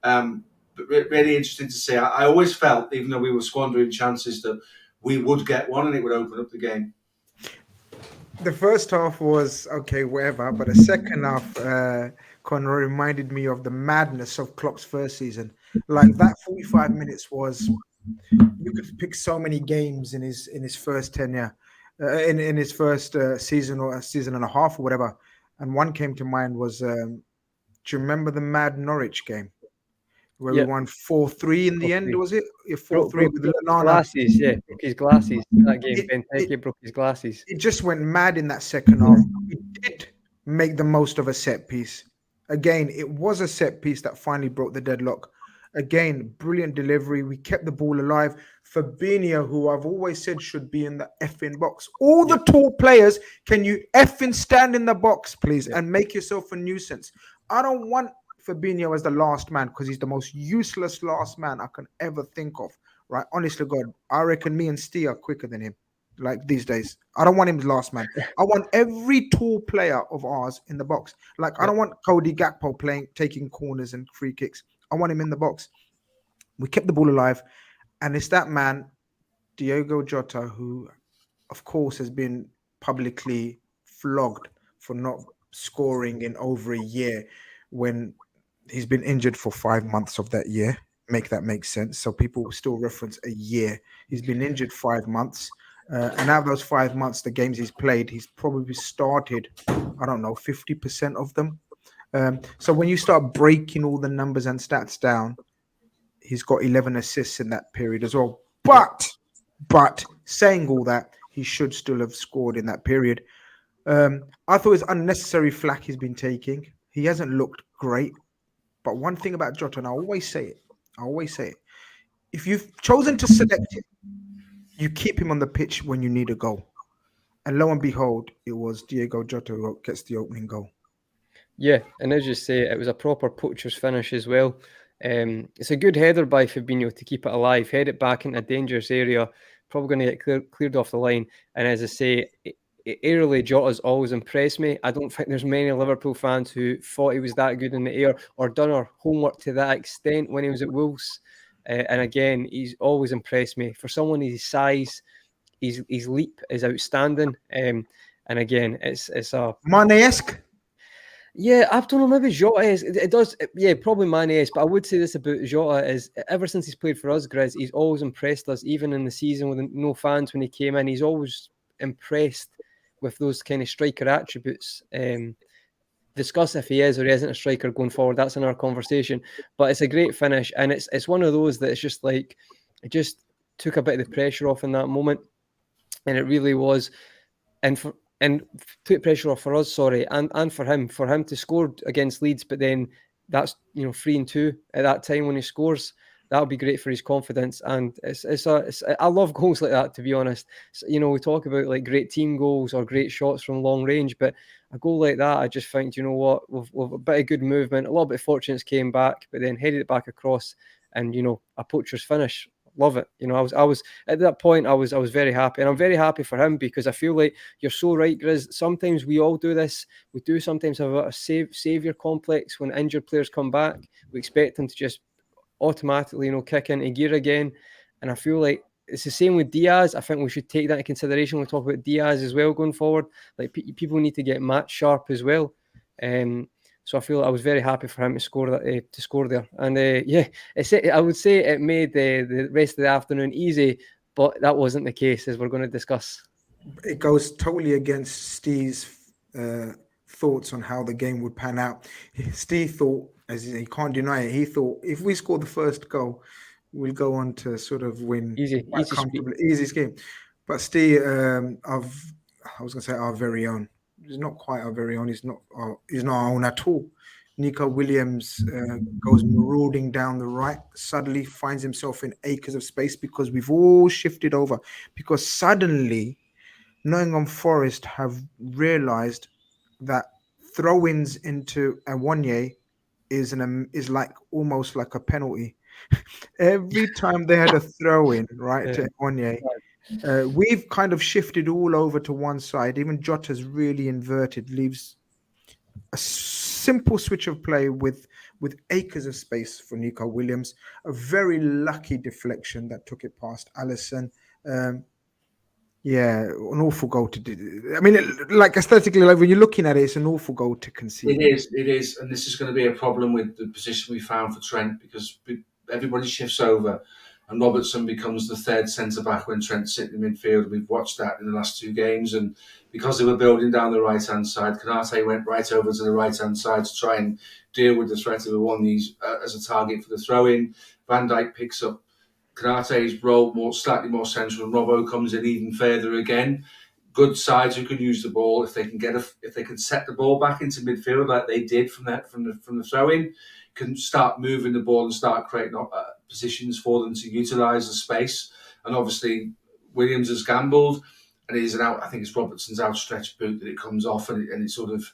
But really interesting to see. I always felt, even though we were squandering chances, that we would get one and it would open up the game. The first half was okay, whatever, but the second half, Conor, reminded me of the madness of Klopp's first season. Like that 45 minutes was, you could pick so many games in his first tenure, in his first season or a season and a half or whatever. And one came to mind was, do you remember the Mad Norwich game? Where we won 4-3 in the end, was it? 4-3 with Lallana. Glasses, yeah, broke his glasses. That game, Benteke broke his glasses. It just went mad in that second half. We did make the most of a set piece. Again, it was a set piece that finally broke the deadlock. Again, brilliant delivery. We kept the ball alive. Fabinho, who I've always said should be in the effing box. All the tall players, can you effing stand in the box, please, and make yourself a nuisance? I don't want Fabinho as the last man because he's the most useless last man I can ever think of, right? Honestly, God, I reckon me and Steve are quicker than him, like these days. I don't want him as last man. I want every tall player of ours in the box. Like, I don't want Cody Gakpo taking corners and free kicks. I want him in the box. We kept the ball alive, and it's that man, Diogo Jota, who, of course, has been publicly flogged for not scoring in over a year when he's been injured for 5 months of that year. Make sense. So people will still reference a year. He's been injured 5 months. And out of those 5 months, the games he's played, he's probably started, 50% of them. So when you start breaking all the numbers and stats down, he's got 11 assists in that period as well. But saying all that, he should still have scored in that period. I thought it's unnecessary flack he's been taking. He hasn't looked great. But one thing about Jota, and I always say it, if you've chosen to select him, you keep him on the pitch when you need a goal. And lo and behold, it was Diogo Jota who gets the opening goal. Yeah, and as you say, it was a proper poacher's finish as well. It's a good header by Fabinho to keep it alive, head it back into a dangerous area, probably going to get cleared off the line. And as I say, aerially, Jota's always impressed me. I don't think there's many Liverpool fans who thought he was that good in the air or done our homework to that extent when he was at Wolves. And again, he's always impressed me. For someone his size, his leap is outstanding. And again, it's a Mane-esque. Yeah, I don't know. Maybe Jota is. It does. Yeah, probably Mane-esque. But I would say this about Jota is ever since he's played for us, Grizz, he's always impressed us. Even in the season with no fans when he came in, he's always impressed with those kind of striker attributes. Discuss if he is or he isn't a striker going forward. That's in our conversation. But it's a great finish, and it's one of those that it's just like it just took a bit of the pressure off in that moment, and it really was, and took pressure off for us. And for him to score against Leeds, but then that's 3-2 at that time when he scores. That'll be great for his confidence, and I love goals like that, to be honest. So, we talk about like great team goals or great shots from long range, but a goal like that, I just think, with a bit of good movement, a little bit of fortunes came back, but then headed it back across, and a poacher's finish. Love it. I was at that point. I was very happy, and I'm very happy for him because I feel like you're so right, Grizz. Sometimes we all do this. We do sometimes have a savior complex when injured players come back. We expect them to just automatically, kick into gear again. And I feel like it's the same with Diaz. I think we should take that into consideration. We'll talk about Diaz as well going forward. Like people need to get match sharp as well. So I feel like I was very happy for him to score there. And I would say it made the rest of the afternoon easy, but that wasn't the case, as we're going to discuss. It goes totally against Steve's thoughts on how the game would pan out. Steve thought, as he can't deny it, he thought if we score the first goal, we'll go on to sort of win easy game. But Steve, I was going to say our very own. He's not quite our very own. He's not our own at all. Nico Williams goes marauding down the right, suddenly finds himself in acres of space because we've all shifted over. Because suddenly, Nottingham Forest have realised that throw-ins into Awonye is like almost like a penalty. Every time they had a throw-in right to Awonye, we've kind of shifted all over to one side. Even Jota's really inverted, leaves a simple switch of play with acres of space for Nico Williams. A very lucky deflection that took it past Allison. Yeah, an awful goal to do. I mean, like aesthetically, like when you're looking at it, it's an awful goal to concede. It is, and this is going to be a problem with the position we found for Trent because everybody shifts over, and Robertson becomes the third centre back when Trent's sitting in midfield. We've watched that in the last 2 games, and because they were building down the right hand side, Khanage went right over to the right hand side to try and deal with the threat of the one as a target for the throw in. Van Dijk picks up Kanate's role slightly more central, and Robbo comes in even further again. Good sides who can use the ball if they can set the ball back into midfield like they did from the throw in, can start moving the ball and start creating positions for them to utilise the space. And obviously Williams has gambled, and it is I think it's Robertson's outstretched boot that it comes off, and it sort of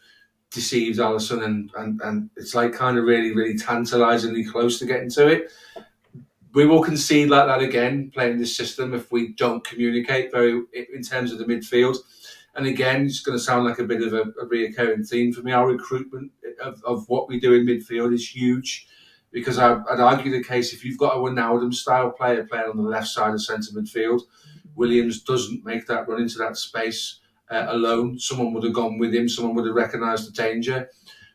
deceives Allison, and it's like kind of really, really tantalisingly close to getting to it. We will concede like that again, playing this system, if we don't communicate in terms of the midfield. And again, it's going to sound like a bit of a reoccurring theme for me. Our recruitment of what we do in midfield is huge, because I'd argue the case if you've got a Wijnaldum style player playing on the left side of centre midfield, Williams doesn't make that run into that space alone. Someone would have gone with him. Someone would have recognised the danger.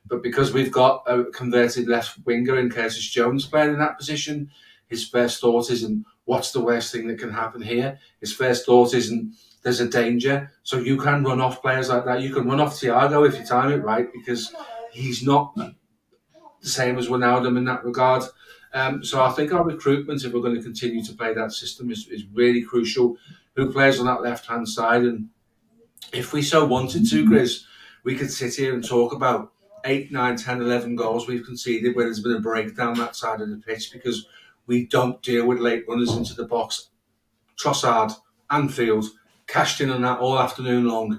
But because we've got a converted left winger in Curtis Jones playing in that position, his first thought isn't, what's the worst thing that can happen here? His first thought isn't, there's a danger. So you can run off players like that. You can run off Thiago if you time it right, because he's not the same as Wijnaldum in that regard. So I think our recruitment, if we're going to continue to play that system, is really crucial. Who plays on that left-hand side? And if we so wanted to, Grizz, we could sit here and talk about 8, 9, 10, 11 goals we've conceded where there's been a breakdown that side of the pitch because we don't deal with late runners into the box. Trossard, Anfield, cashed in on that all afternoon long.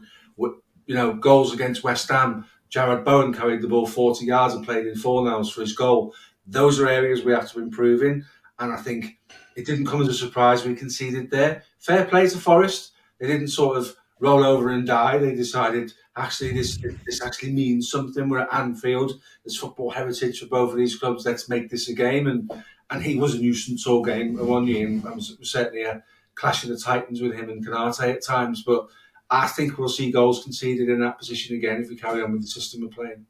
Goals against West Ham. Jared Bowen carried the ball 40 yards and played in forenows for his goal. Those are areas we have to improve in. And I think it didn't come as a surprise we conceded there. Fair play to Forest. They didn't sort of roll over and die. They decided, actually, this actually means something. We're at Anfield. There's football heritage for both of these clubs. Let's make this a game. And he was a nuisance all game one year, and was certainly a clash of the Titans with him and Khanage at times. But I think we'll see goals conceded in that position again if we carry on with the system we're playing.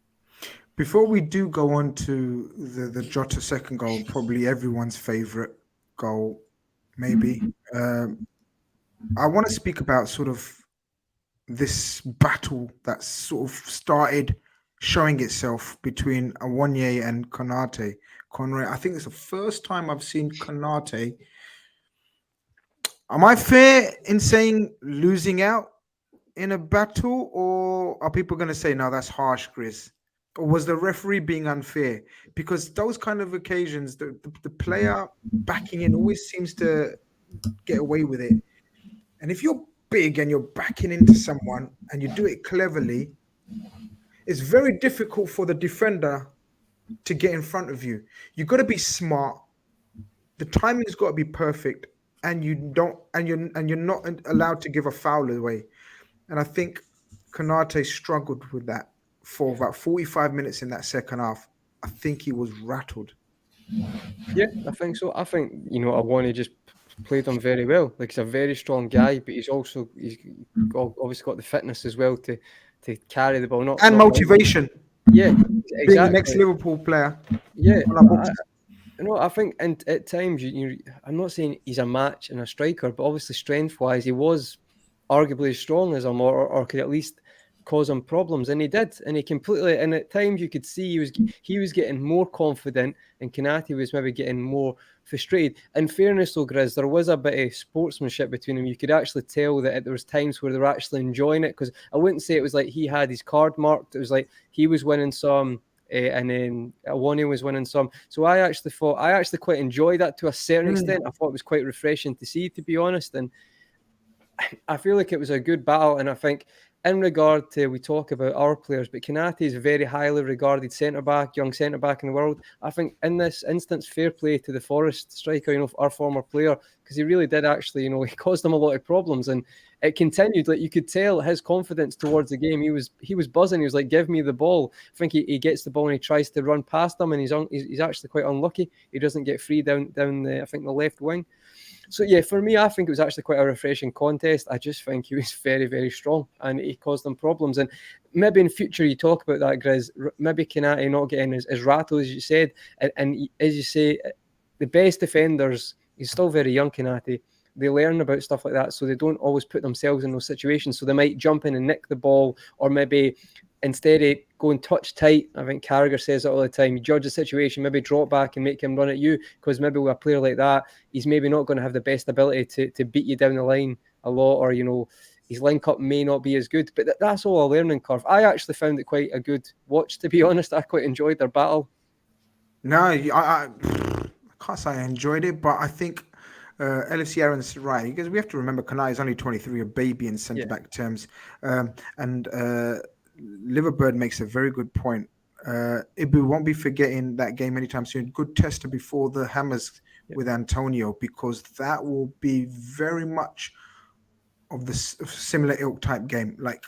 Before we do go on to the Jota second goal, probably everyone's favourite goal, maybe. I want to speak about sort of this battle that sort of started showing itself between Awonye and Konate. Conroy, I think it's the first time I've seen Konate. Am I fair in saying losing out in a battle, or are people going to say, no, that's harsh, Grizz? Or was the referee being unfair? Because those kind of occasions, the player backing in always seems to get away with it. And if you're big and you're backing into someone and you do it cleverly, it's very difficult for the defender to get in front of you. You've got to be smart. The timing's got to be perfect, and you're not allowed to give a foul away. And I think Konate struggled with that for about 45 minutes in that second half. I think he was rattled. Yeah, I think so. I think, Awonye just played him very well. Like, he's a very strong guy, but he's obviously got the fitness as well to carry the ball. And motivation. Yeah, exactly. Being the next Liverpool player. Yeah. I think and at times, I'm not saying he's a match and a striker, but obviously strength-wise, he was arguably as strong as him, or could at least cause him problems, and he did, and he completely. And at times you could see he was getting more confident, and Konate was maybe getting more frustrated. In fairness, though, Grizz, there was a bit of sportsmanship between them. You could actually tell that there was times where they were actually enjoying it, because I wouldn't say it was like he had his card marked. It was like he was winning some, And then Awoniyi was winning some. So I actually quite enjoyed that to a certain extent. I thought it was quite refreshing to see, to be honest. And I feel like it was a good battle. And I think in regard to, we talk about our players, but Khanage is a very highly regarded centre-back, young centre-back in the world. I think in this instance, fair play to the Forest striker, our former player, because he really did actually, he caused them a lot of problems. And it continued, like you could tell his confidence towards the game. He was buzzing. He was like, give me the ball. I think he gets the ball and he tries to run past them, and he's actually quite unlucky. He doesn't get free down the left wing. So yeah, for me, I think it was actually quite a refreshing contest. I just think he was very, very strong, and he caused them problems. And maybe in future you talk about that, Grizz. Maybe Khanage not getting as rattled as you said, and as you say, the best defenders. He's still very young, Khanage. They learn about stuff like that, so they don't always put themselves in those situations. So they might jump in and nick the ball, or maybe instead of going touch tight, I think Carragher says it all the time, you judge the situation, maybe drop back and make him run at you, because maybe with a player like that, he's maybe not going to have the best ability to beat you down the line a lot, or, his link-up may not be as good. But that's all a learning curve. I actually found it quite a good watch, to be honest. I quite enjoyed their battle. No, I can't say I enjoyed it, but I think LFC Aaron's right, because we have to remember Khanage is only 23, a baby in centre-back terms. And Liverbird makes a very good point. We won't be forgetting that game anytime soon. Good tester before the Hammers with Antonio, because that will be very much of the similar ilk type game. Like,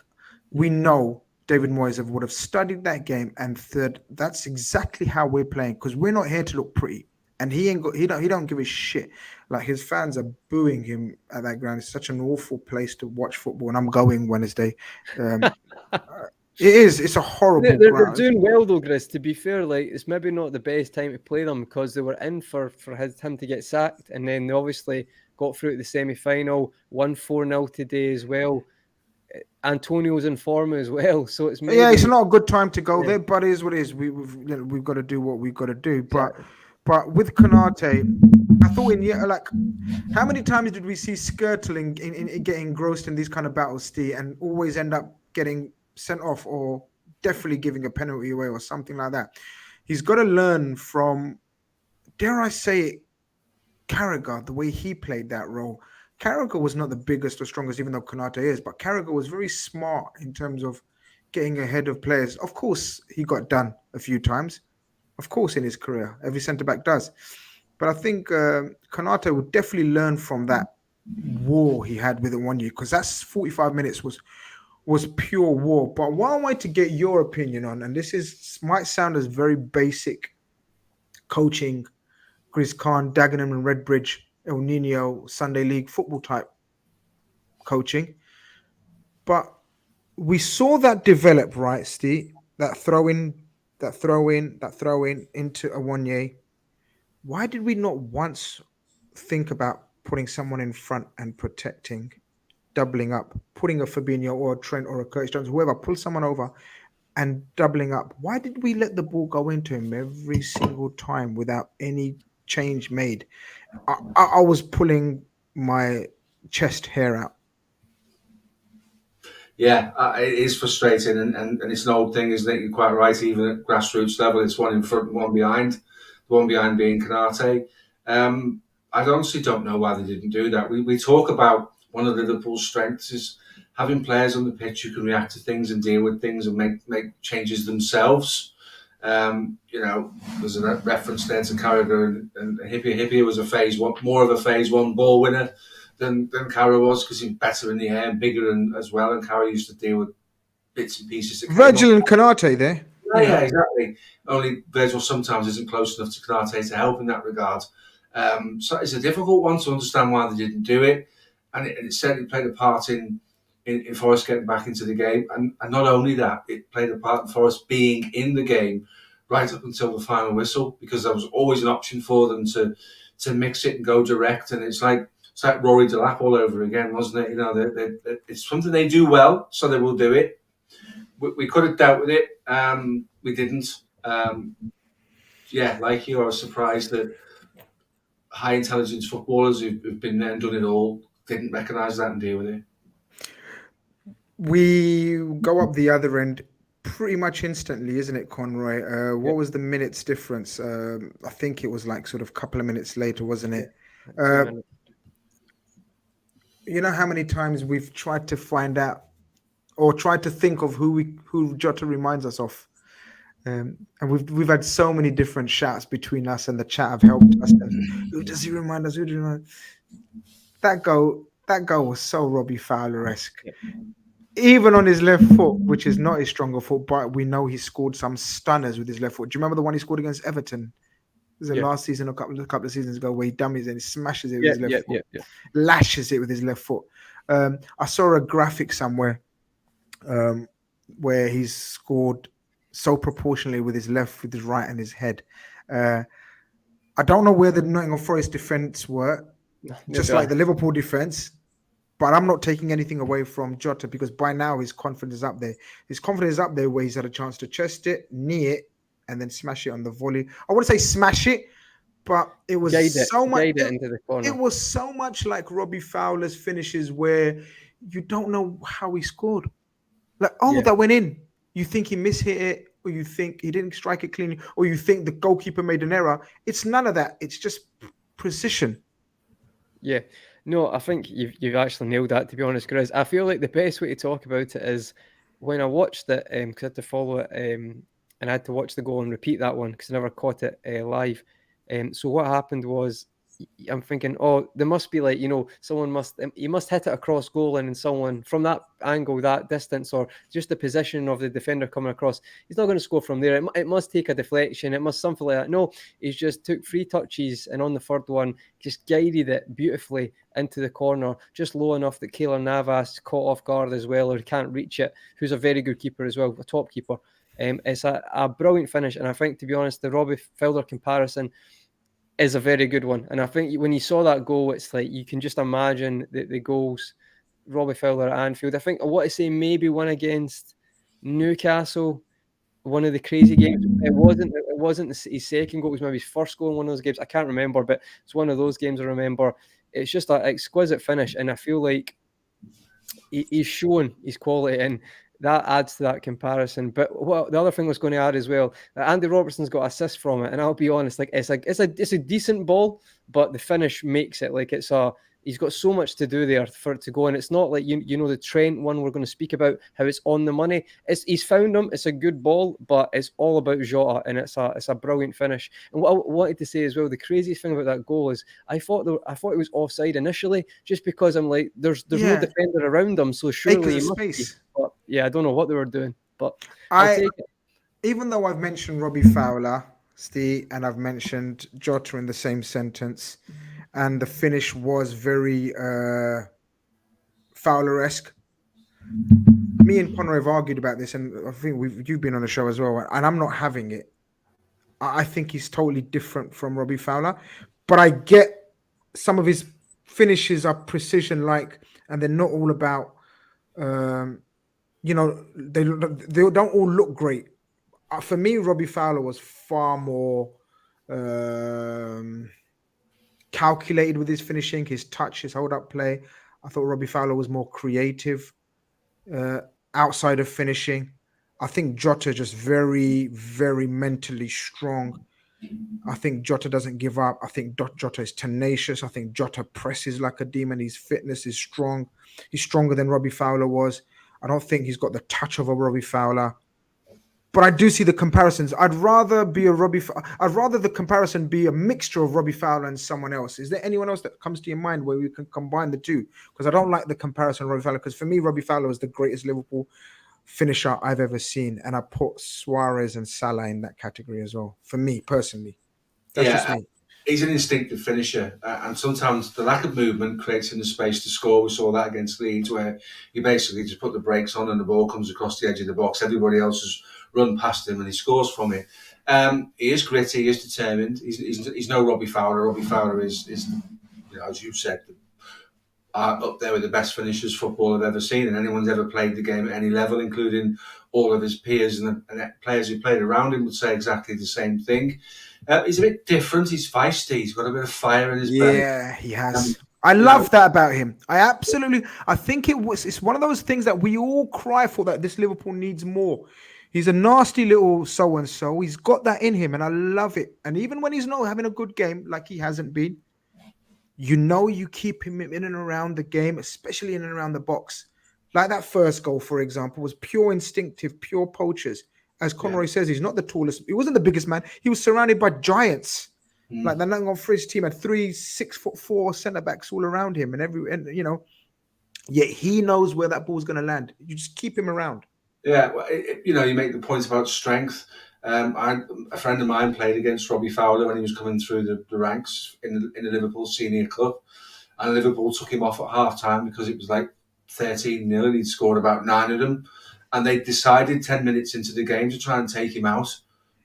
we know David Moyes would have studied that game and third, that's exactly how we're playing, because we're not here to look pretty. And he don't give a shit. Like, his fans are booing him at that ground. It's such an awful place to watch football, and I'm going Wednesday. It is. It's a horrible They're doing well though, Grizz. To be fair, like, it's maybe not the best time to play them, because they were in for him to get sacked, and then they obviously got through to the semi-final, won 4-0 today as well. Antonio's in form as well, so it's maybe, it's not a good time to go there, but it is what it is. We've got to do what we've got to do. But with Khanage, I thought how many times did we see Skirtle in getting engrossed in these kind of battles, Steve, and always end up getting sent off or definitely giving a penalty away or something like that? He's got to learn from, dare I say it, Carragher, the way he played that role. Carragher was not the biggest or strongest, even though Khanage is, but Carragher was very smart in terms of getting ahead of players. Of course, he got done a few times. Of course, in his career, every centre-back does. But I think Khanage would definitely learn from that war he had with it 1 year, because that's 45 minutes was pure war. But what I wanted to get your opinion on, and might sound as very basic coaching, Grizz Khan, Dagenham and Redbridge, El Nino, Sunday League football type coaching. But we saw that develop, right, Steve? That throw in into a 1 year. Why did we not once think about putting someone in front and protecting, doubling up, putting a Fabinho or a Trent or a Curtis Jones, whoever, pull someone over and doubling up? Why did we let the ball go into him every single time without any change made? I was pulling my chest hair out. Yeah, it is frustrating, and it's an old thing, isn't it? You're quite right. Even at grassroots level, it's one in front and one behind. The one behind being Khanage. I honestly don't know why they didn't do that. We talk about one of Liverpool's strengths is having players on the pitch who can react to things and deal with things and make changes themselves. There's a reference there to Carragher and Hippier was more of a phase one ball winner than Carragher was, because he's better in the air and bigger as well. And Carragher used to deal with bits and pieces. Virgil and Khanage there. Yeah, exactly. Only Virgil sometimes isn't close enough to Khanage to help in that regard. So it's a difficult one to understand why they didn't do it, and it certainly played a part in Forest getting back into the game. And not only that, it played a part in Forest being in the game right up until the final whistle, because there was always an option for them to mix it and go direct. And it's like Rory Delap all over again, wasn't it? It's something they do well, so they will do it. We could have dealt with it. We didn't. Like you, I was surprised that high intelligence footballers who've been there and done it all didn't recognise that and deal with it. We go up the other end. pretty much instantly, isn't it, Conroy? What Yep. was the minutes difference? I think it was like sort of a couple of minutes later, wasn't it? Like 2 minutes. You know how many times we've tried to find out or tried to think of who Jota reminds us of, and we've had so many different shouts between us, and the chat have helped us. And who does he remind us? Who do you remind? That goal was so Robbie Fowler-esque. Yep. Even on his left foot, which is not his stronger foot, but we know he scored some stunners with his left foot. Do you remember the one he scored against Everton? It was the last season, a couple of seasons ago, where he dummies and he smashes it with his left foot, lashes it with his left foot. I saw a graphic somewhere where he's scored so proportionally with his left, with his right, and his head. I don't know where the Nottingham Forest defense were, just like the Liverpool defense. But I'm not taking anything away from Jota, because by now his confidence is up there. His confidence is up there where he's had a chance to chest it, knee it, and then smash it on the volley. I wouldn't say smash it, but it was so much. Into the corner. It was so much like Robbie Fowler's finishes, where you don't know how he scored. Like, that went in. You think he mishit it, or you think he didn't strike it cleanly, or you think the goalkeeper made an error. It's none of that. It's just precision. Yeah. No, I think you've actually nailed that, to be honest, Grizz. I feel like the best way to talk about it is when I watched it, because I had to follow it, and I had to watch the goal and repeat that one because I never caught it live. So what happened was, I'm thinking, there must be like, someone he must hit it across goal, and someone from that angle, that distance, or just the position of the defender coming across, he's not going to score from there. It must take a deflection. It must something like that. No, he's just took 3 touches, and on the third one, just guided it beautifully into the corner, just low enough that Keylor Navas caught off guard as well, or can't reach it, who's a very good keeper as well, a top keeper. It's a brilliant finish, and I think, to be honest, the Robbie Fowler comparison is a very good one. And I think when you saw that goal, it's like you can just imagine the goals Robbie Fowler at Anfield. I think I want to say maybe one against Newcastle, one of the crazy games. It wasn't his second goal, it was maybe his first goal in one of those games. I can't remember, but it's one of those games I remember. It's just an exquisite finish, and I feel like he's shown his quality, and that adds to that comparison. But what the other thing I was going to add as well, Andy Robertson's got assists from it, and I'll be honest, like it's a decent ball, but the finish makes it like he's got so much to do there for it to go. And it's not like the Trent one we're going to speak about, how it's on the money. He's found him. It's a good ball, but it's all about Jota, and it's a brilliant finish. And what I wanted to say as well, the craziest thing about that goal is I thought it was offside initially, just because I'm like, there's no defender around him, so surely he must be. But I don't know what they were doing, but I'll take it. Even though I've mentioned Robbie Fowler, Steve, and I've mentioned Jota in the same sentence, and the finish was very Fowler-esque. Me and Conroy have argued about this, and I think you've been on the show as well, and I'm not having it. I think he's totally different from Robbie Fowler, but I get some of his finishes are precision-like, and they're not all about, they don't all look great. For me, Robbie Fowler was far more calculated with his finishing, his touch, his hold-up play. I thought Robbie Fowler was more creative outside of finishing. I think Jota just very, very mentally strong. I think Jota doesn't give up. I think Jota is tenacious. I think Jota presses like a demon. His fitness is strong. He's stronger than Robbie Fowler was. I don't think he's got the touch of a Robbie Fowler. But I do see the comparisons. I'd rather the comparison be a mixture of Robbie Fowler and someone else. Is there anyone else that comes to your mind where we can combine the two? Because I don't like the comparison of Robbie Fowler. Because for me, Robbie Fowler was the greatest Liverpool finisher I've ever seen, and I put Suarez and Salah in that category as well. For me personally, that's just me. He's an instinctive finisher, and sometimes the lack of movement creates him the space to score. We saw that against Leeds, where you basically just put the brakes on and the ball comes across the edge of the box. Everybody else has run past him and he scores from it. He is gritty, he is determined. He's no Robbie Fowler. Robbie Fowler is as you said, up there with the best finishers football I've ever seen, and anyone's ever played the game at any level, including all of his peers and the players who played around him, would say exactly the same thing. He's a bit different. He's feisty. He's got a bit of fire in his belly. Yeah, he has. I love that about him. I think it's one of those things that we all cry for, that this Liverpool needs more. He's a nasty little so-and-so. He's got that in him, and I love it. And even when he's not having a good game, like he hasn't been, you keep him in and around the game, especially in and around the box. Like that first goal, for example, was pure instinctive, pure poachers. As Conroy says, he's not the tallest. He wasn't the biggest man. He was surrounded by giants. Like the Nottingham Forest team had 3 6'4" centre backs all around him, and yet he knows where that ball's going to land. You just keep him around. Yeah, well, you make the point about strength. A friend of mine played against Robbie Fowler when he was coming through the ranks in the Liverpool Senior Club, and Liverpool took him off at half time because it was like 13-0 and he'd scored about 9 of them, and they decided 10 minutes into the game to try and take him out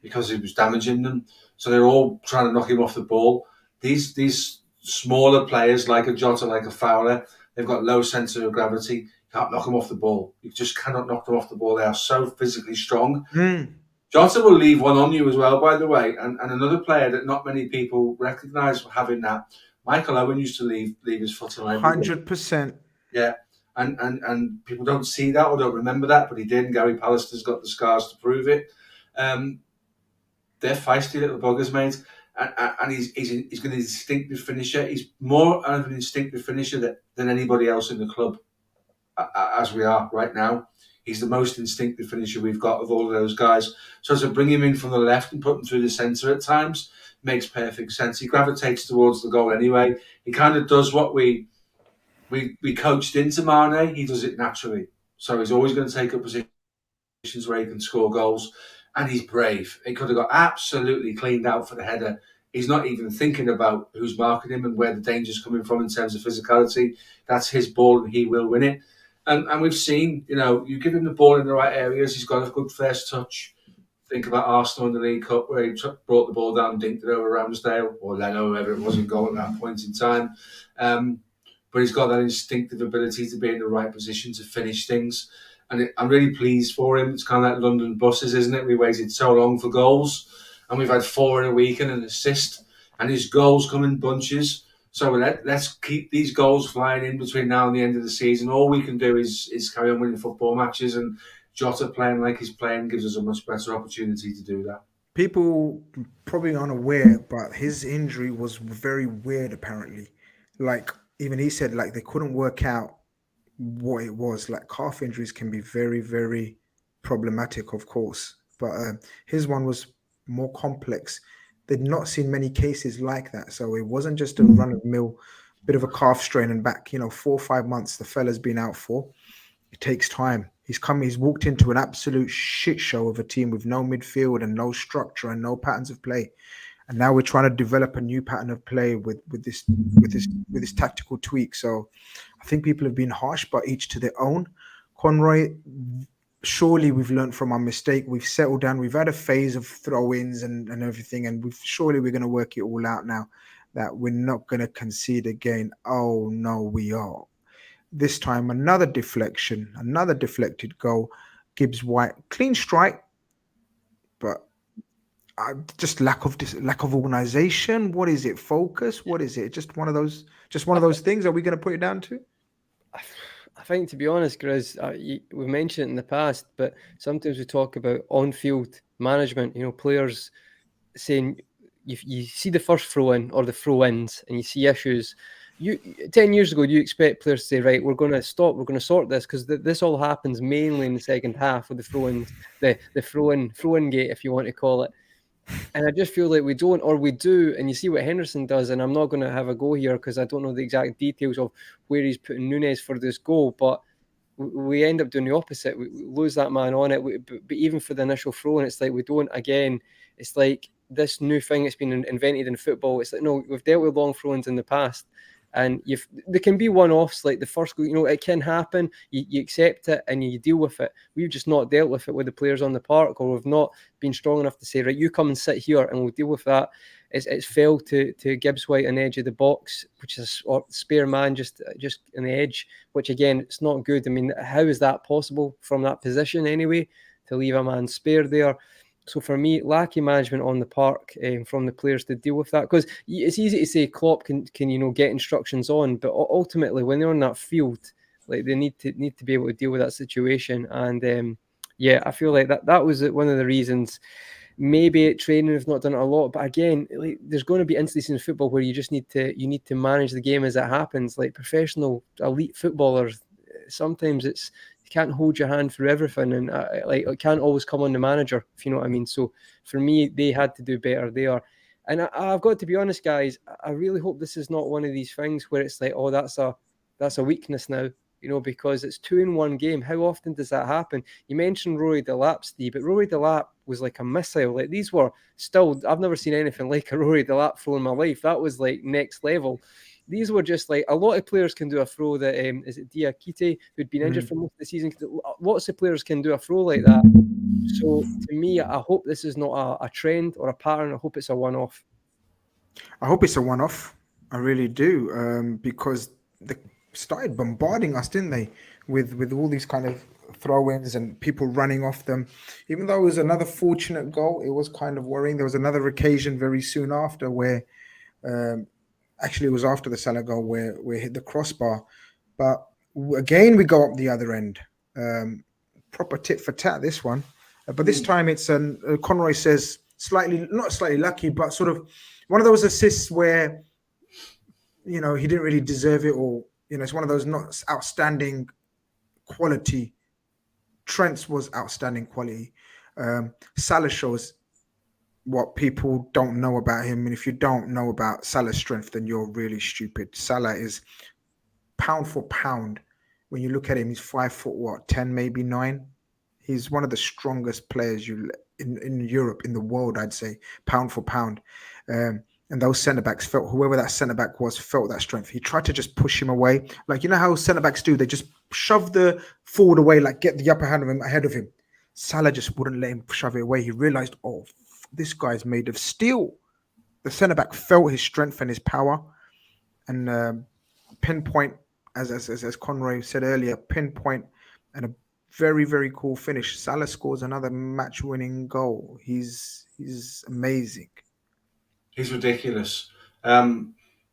because he was damaging them. So they're all trying to knock him off the ball. These smaller players like a Jota, like a Fowler, they've got low centre of gravity. Can't knock them off the ball. You just cannot knock them off the ball. They are so physically strong. Jota will leave one on you as well, by the way. And another player that not many people recognise having that, Michael Owen used to leave his foot on 100%. Yeah. And people don't see that or don't remember that, but he did. And Gary Pallister's got the scars to prove it. They're feisty little buggers, mate. And he's got an instinctive finisher. He's more of an instinctive finisher than anybody else in the club, as we are right now. He's the most instinctive finisher we've got of all of those guys. So to bring him in from the left and put him through the centre at times makes perfect sense. He gravitates towards the goal anyway. He kind of does what we coached into Mane. He does it naturally. So he's always going to take up positions where he can score goals. And he's brave. He could have got absolutely cleaned out for the header. He's not even thinking about who's marking him and where the danger's coming from in terms of physicality. That's his ball and he will win it. And we've seen, you give him the ball in the right areas, he's got a good first touch. Think about Arsenal in the League Cup where he brought the ball down, dinked it over Ramsdale or Leno, whoever it was in goal at that point in time. But he's got that instinctive ability to be in the right position to finish things. And I'm really pleased for him. It's kind of like London buses, isn't it? We waited so long for goals, and we've had 4 in a week and an assist, and his goals come in bunches. So let's keep these goals flying in between now and the end of the season. All we can do is carry on winning football matches, and Jota playing like he's playing gives us a much better opportunity to do that. People probably aren't aware, but his injury was very weird, apparently. Like, even he said, like, they couldn't work out what it was. Like, calf injuries can be very, very problematic, of course, but his one was more complex. They'd not seen many cases like that, so it wasn't just a run-of-the-mill bit of a calf strain and back. 4 or 5 months the fella's been out for. It takes time. He's walked into an absolute shit show of a team with no midfield and no structure and no patterns of play. And now we're trying to develop a new pattern of play with this tactical tweak. So I think people have been harsh, but each to their own. Conroy, surely we've learned from our mistake. We've settled down. We've had a phase of throw-ins and everything, and we're going to work it all out now that we're not going to concede again. Oh no, we are. This time another deflection, another deflected goal. Gibbs White, clean strike, but just lack of organization. What is it? Focus? What is it? Just one of those things. Are we going to put it down to? I think, to be honest, Grizz, we've mentioned it in the past, but sometimes we talk about on-field management. Players saying you see the first throw-in or the throw-ins, and you see issues. 10 years ago, you expect players to say, right, we're going to stop, we're going to sort this, because this all happens mainly in the second half with the throw-ins, the throw-in gate, if you want to call it. And I just feel like we don't, or we do, and you see what Henderson does, and I'm not going to have a go here because I don't know the exact details of where he's putting Nunes for this goal, but we end up doing the opposite. We lose that man on it, but even for the initial throw, and it's like we don't, again, it's like this new thing that's been invented in football. It's like, no, we've dealt with long throw-ins in the past, and there can be one-offs, like the first goal, it can happen, you accept it and you deal with it. We've just not dealt with it with the players on the park, or we've not been strong enough to say, right, you come and sit here and we'll deal with that. It's fell to Gibbs White on the edge of the box, which is a spare man just on the edge, which again, it's not good. I mean, how is that possible from that position anyway, to leave a man spare there? So for me, lacking management on the park from the players to deal with that, because it's easy to say Klopp can get instructions on, but ultimately when they're on that field, like they need to be able to deal with that situation. And Yeah, I feel like that was one of the reasons. Maybe training have not done it a lot, but again, like, there's going to be instances in football where you need to manage the game as it happens. Like professional elite footballers, sometimes you can't hold your hand through everything, and like it can't always come on the manager, if you know what I mean. So for me, they had to do better there. And I've got to be honest, guys. I really hope this is not one of these things where it's like, oh, that's a weakness now. Because it's 2-in-1 game. How often does that happen? You mentioned Rory Delap, Steve, but Rory Delap was like a missile. Like these were still, I've never seen anything like a Rory Delap throw in my life. That was like next level. These were just like, a lot of players can do a throw that, is it Diakite, who'd been injured for most of the season? Lots of players can do a throw like that. So to me, I hope this is not a trend or a pattern. I hope it's a one-off. I hope it's a one-off. I really do, because they started bombarding us, didn't they, with all these kind of throw-ins and people running off them. Even though it was another fortunate goal, it was kind of worrying. There was another occasion very soon after where, actually it was after the Salah goal where we hit the crossbar. But again, we go up the other end. Proper tit for tat, this one. But this time it's Conroy says not slightly lucky, but sort of one of those assists where, he didn't really deserve it, or, it's one of those not outstanding quality. Trent's was outstanding quality. Salah shows what people don't know about him. And if you don't know about Salah's strength, then you're really stupid. Salah is pound for pound. When you look at him, he's 5'10", maybe 9. He's one of the strongest players in Europe, in the world, I'd say, pound for pound. And those centre-backs whoever that centre-back was, felt that strength. He tried to just push him away. Like, how centre-backs do? They just shove the forward away, like get the upper hand of him, ahead of him. Salah just wouldn't let him shove it away. He realised, this guy's made of steel. The centre-back felt his strength and his power. And pinpoint, as Conroy said earlier, pinpoint and a very, very cool finish. Salah scores another match-winning goal. He's amazing. He's ridiculous.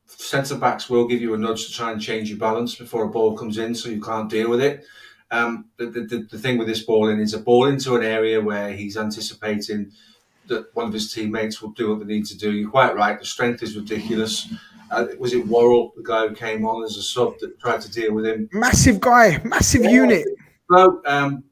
Centre-backs will give you a nudge to try and change your balance before a ball comes in, so you can't deal with it. The thing with this ball in is a ball into an area where he's anticipating that one of his teammates will do what they need to do. You're quite right. The strength is ridiculous. Was it Worrell, the guy who came on as a sub, that tried to deal with him? Massive guy, massive unit. No,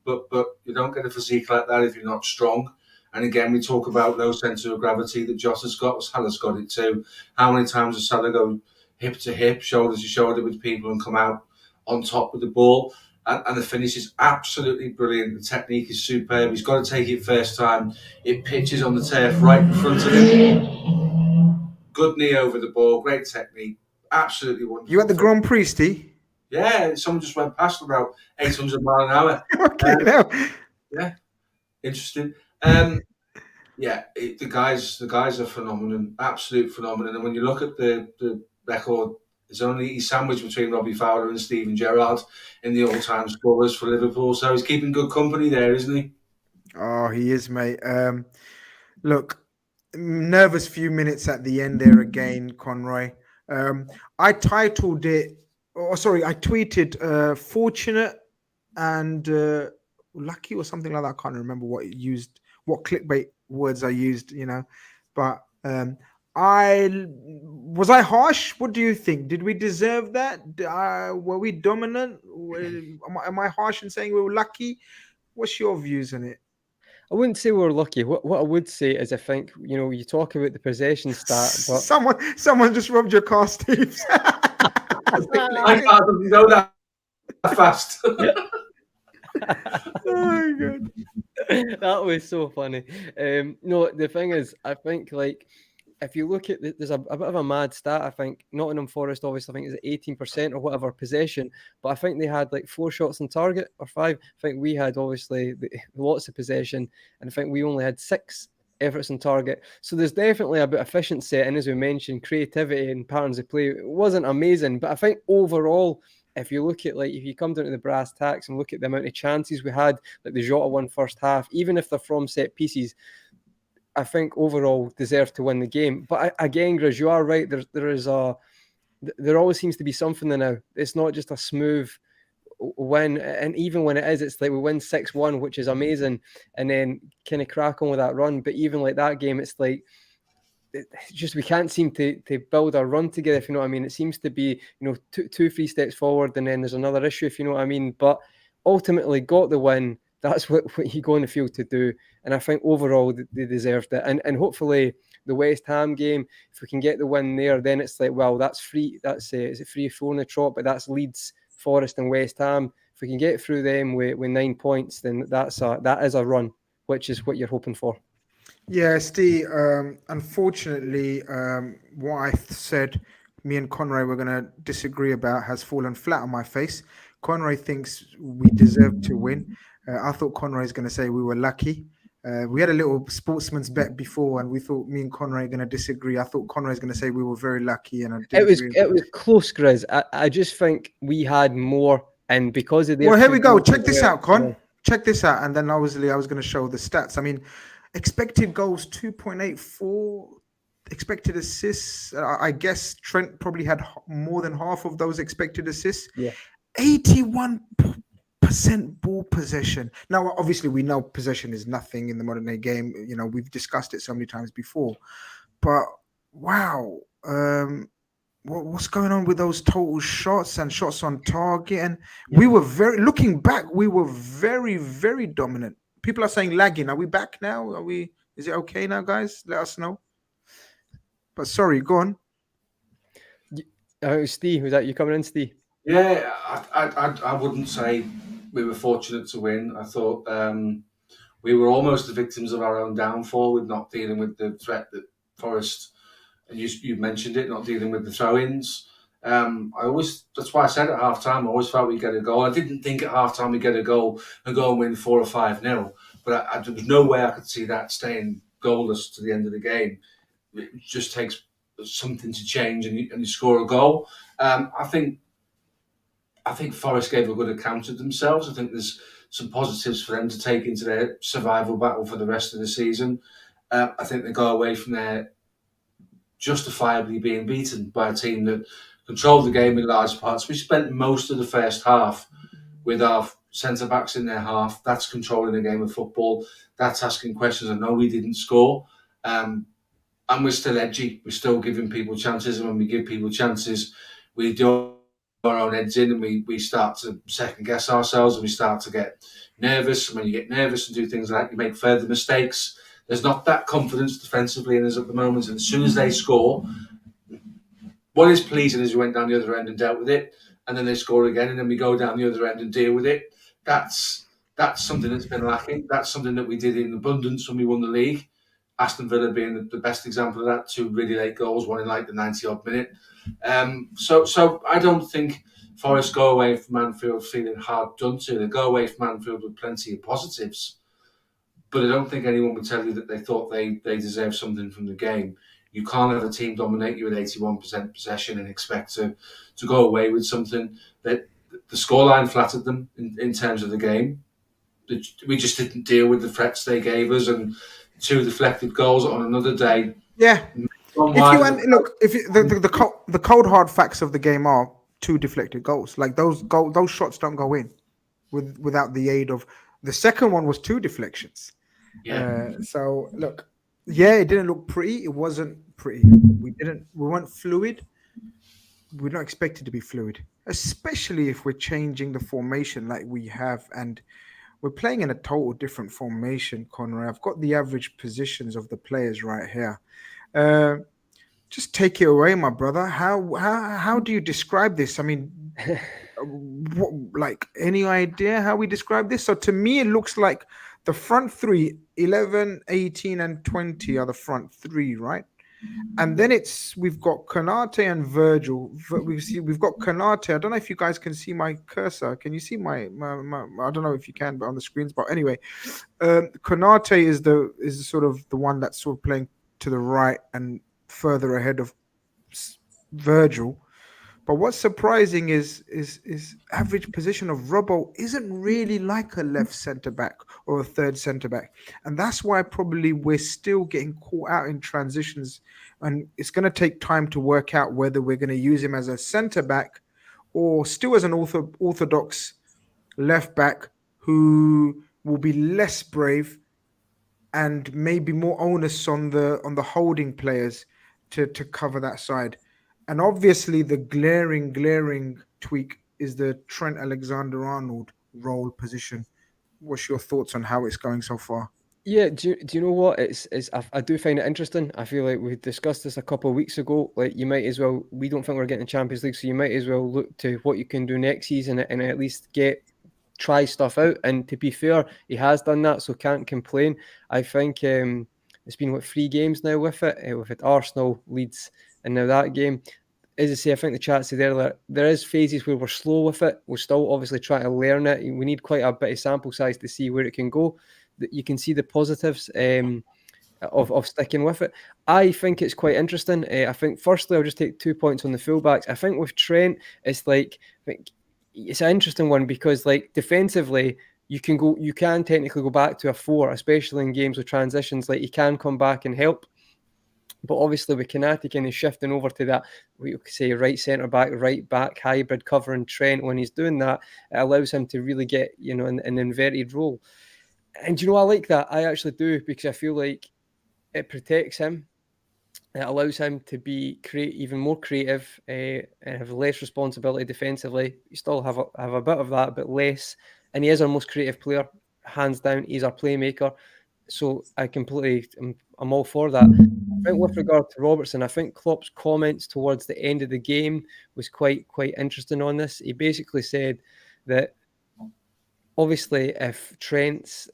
but you don't get a physique like that if you're not strong. And again, we talk about no centre of gravity that Jota's got. Salah's got it too. How many times does Salah go hip to hip, shoulder to shoulder with people and come out on top with the ball? And the finish is absolutely brilliant. The technique is superb. He's got to take it first time. It pitches on the turf right in front of him. Good knee over the ball. Great technique. Absolutely wonderful. You at the Grand Prix, Steve? Yeah, someone just went past about 800 miles an hour. Okay, yeah, interesting. The guys are phenomenal, absolute phenomenal. And when you look at the record, he's sandwiched between Robbie Fowler and Steven Gerrard in the all-time scorers for Liverpool. So he's keeping good company there, isn't he? Oh, he is, mate. Look, nervous few minutes at the end there again, Conroy. I titled it, I tweeted fortunate and lucky or something like that. I can't remember what clickbait words I used, but was I harsh? What do you think? Did we deserve that? Were we dominant? Am I harsh in saying we were lucky? What's your views on it? I wouldn't say we're lucky. What I would say is, I think, you talk about the possession stat, but someone just rubbed your car, Steve. I can't go that fast. Oh my God. That was so funny. No, the thing is, I think, like, if you look at there's a bit of a mad stat. I think Nottingham Forest, obviously, I think is 18% or whatever possession, but I think they had like 4 shots on target or 5. I think we had obviously lots of possession, and I think we only had 6 efforts on target. So there's definitely a bit of efficiency, and as we mentioned, creativity and patterns of play. It wasn't amazing, but I think overall, if you look at, like, if you come down to the brass tacks and look at the amount of chances we had, like the Jota one first half, even if they're from set pieces, I think overall deserve to win the game. But again, Grizz, you are right. There always seems to be something there now. It's not just a smooth win, and even when it is, it's like we win 6-1, which is amazing, and then kind of crack on with that run. But even like that game, it's like it's just we can't seem to build our run together, if you know what I mean. It seems to be, you know, two, 3 steps forward, and then there's another issue, if you know what I mean. But ultimately got the win. That's what you go on the field to do. And I think overall they deserved it. And hopefully the West Ham game, if we can get the win there, then it's like, well, that's free. That's is it 3-4 in the trot, but that's Leeds, Forest and West Ham. If we can get through them with 9 points, then that is a run, which is what you're hoping for. Yeah, Steve, unfortunately, what I said me and Conroy were going to disagree about has fallen flat on my face. Conroy thinks we deserve to win. I thought Conroy is going to say we were lucky. We had a little sportsman's bet before, and we thought me and Conroy are going to disagree. I thought Conroy is going to say we were very lucky, and it was close, Grizz. I just think we had more, and because of the well, here we go. Check this out, Con. Yeah. Check this out, and then obviously I was going to show the stats. I mean, expected goals 2.84, expected assists. I guess Trent probably had more than half of those expected assists. Yeah, 81% ball possession. Now, obviously, we know possession is nothing in the modern day game. You know, we've discussed it so many times before. But wow, what's going on with those total shots and shots on target? And we were looking back, we were very, very dominant. People are saying lagging. Are we back now? Is it okay now, guys? Let us know. But sorry, go on. Steve, was that you coming in, Steve? Yeah, I wouldn't say we were fortunate to win. I thought we were almost the victims of our own downfall with not dealing with the threat that Forest, and you mentioned it, not dealing with the throw-ins. That's why I said at half time, I always felt we'd get a goal. I didn't think at half time we'd get a goal and go and win 4 or 5-0, but there was no way I could see that staying goalless to the end of the game. It just takes something to change and you score a goal. I think Forest gave a good account of themselves. I think there's some positives for them to take into their survival battle for the rest of the season. I think they go away from there justifiably being beaten by a team that controlled the game in large parts. We spent most of the first half with our centre-backs in their half. That's controlling the game of football. That's asking questions. I know we didn't score. And we're still edgy. We're still giving people chances. And when we give people chances, we do our own heads in and we start to second-guess ourselves and we start to get nervous. And when you get nervous and do things like that, you make further mistakes. There's not that confidence defensively in us at the moment. And as soon as they score, what is pleasing is we went down the other end and dealt with it, and then they score again, and then we go down the other end and deal with it. That's something that's been lacking. That's something that we did in abundance when we won the league. Aston Villa being the best example of that, 2 really late goals, one in like the 90-odd minute. So I don't think Forest go away from Anfield feeling hard done to. They go away from Anfield with plenty of positives. But I don't think anyone would tell you that they thought they deserved something from the game. You can't have a team dominate you with 81% possession and expect to go away with something. That the scoreline flattered them in terms of the game. We just didn't deal with the threats they gave us, and 2 deflected goals on another day. Yeah. The cold hard facts of the game are 2 deflected goals. Like those shots don't go in without the aid of the second one was 2 deflections. Yeah. So look, it didn't look pretty. It wasn't pretty. We weren't fluid. We're not expected to be fluid, especially if we're changing the formation like we have, and we're playing in a total different formation, Conrad. I've got the average positions of the players right here. Just take it away, my brother. How do you describe this? I mean, like any idea how we describe this? So to me, it looks like the front 3, 11, 18, and 20 are the front 3, right? And then we've got Khanate and Virgil. We've got Khanate. I don't know if you guys can see my cursor. Can you see my I don't know if you can, but on the screens. But anyway, Khanate is sort of the one that's sort of playing to the right and further ahead of Virgil. But what's surprising is average position of Robbo isn't really like a left centre-back or a third centre-back. And that's why probably we're still getting caught out in transitions. And it's going to take time to work out whether we're going to use him as a centre-back or still as an orthodox left back who will be less brave and maybe more onus on the holding players to cover that side. And obviously, the glaring tweak is the Trent Alexander-Arnold role position. What's your thoughts on how it's going so far? Yeah, do you know what? I do find it interesting. I feel like we discussed this a couple of weeks ago. Like you might as well. We don't think we're getting the Champions League, so you might as well look to what you can do next season and at least try stuff out. And to be fair, he has done that, so can't complain. I think it's been 3 games now with it. We've had Arsenal, Leeds, and now that game. As I say, I think the chat said earlier, there is phases where we're slow with it. We're still obviously trying to learn it. We need quite a bit of sample size to see where it can go. You can see the positives of sticking with it. I think it's quite interesting. I think firstly, I'll just take 2 points on the fullbacks. I think with Trent, it's an interesting one because like defensively, you can technically go back to a 4, especially in games with transitions. Like he can come back and help. But obviously with Khanage kind of shifting over to that, we could say right centre-back, right-back hybrid covering Trent, when he's doing that, it allows him to really get, an inverted role. And I like that. I actually do, because I feel like it protects him. It allows him to be even more creative and have less responsibility defensively. You still have a bit of that, but less. And he is our most creative player, hands down. He's our playmaker. So I'm all for that. I think with regard to Robertson, I think Klopp's comments towards the end of the game was quite interesting on this. He basically said that obviously if Trent's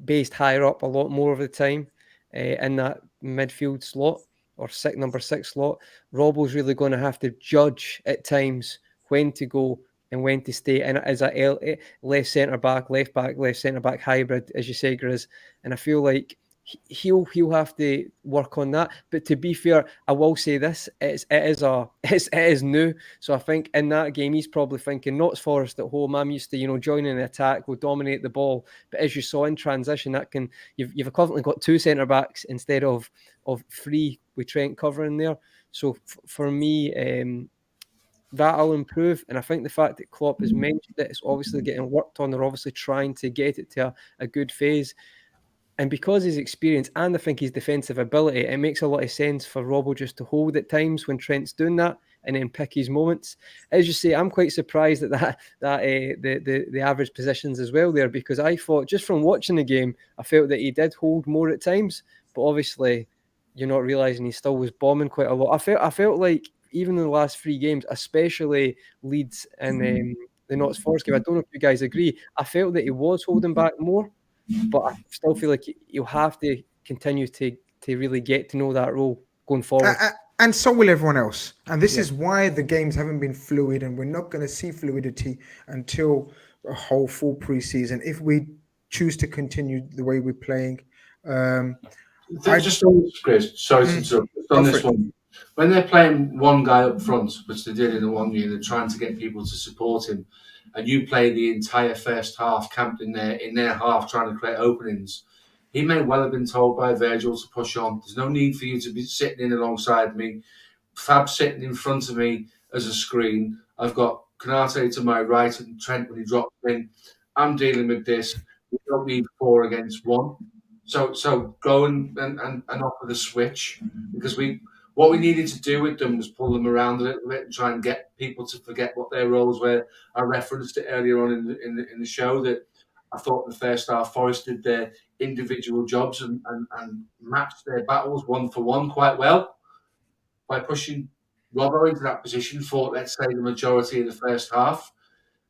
based higher up a lot more of the time in that midfield slot or number 6 slot, Robbo's really going to have to judge at times when to go and when to stay in as a left centre-back, left-back, left centre-back hybrid, as you say, Grizz. And I feel like he'll have to work on that. But to be fair, I will say this: it is new. So I think in that game, he's probably thinking, not Forest at home. I'm used to joining the attack, we'll dominate the ball. But as you saw in transition, you've equivalently got 2 centre backs instead of 3 with Trent covering there. So for me, that'll improve. And I think the fact that Klopp has mentioned it, it's obviously getting worked on. They're obviously trying to get it to a good phase. And because his experience and I think his defensive ability, it makes a lot of sense for Robbo just to hold at times when Trent's doing that and then pick his moments. As you say, I'm quite surprised at the average positions as well there, because I thought just from watching the game, I felt that he did hold more at times, but obviously you're not realising he still was bombing quite a lot. I felt like even in the last 3 games, especially Leeds and the Notts Forest game, I don't know if you guys agree, I felt that he was holding back more, but I still feel like you'll have to continue to really get to know that role going forward. And so will everyone else. And this is why the games haven't been fluid, and we're not going to see fluidity until a whole full preseason if we choose to continue the way we're playing. Just on this, Chris, sorry to interrupt. On this one, when they're playing one guy up front, which they did in the one year, they're trying to get people to support him, and you play the entire first half camped in their half trying to create openings, he may well have been told by Virgil to push on. There's no need for you to be sitting in alongside me. Fab sitting in front of me as a screen. I've got Khanage to my right and Trent when he drops in. I'm dealing with this. We don't need 4 against 1. So go and offer the switch, because what we needed to do with them was pull them around a little bit and try and get people to forget what their roles were. I referenced it earlier on in the show that I thought in the first half Forest did their individual jobs and matched their battles 1-for-1 quite well by pushing Robbo into that position for, let's say, the majority of the first half.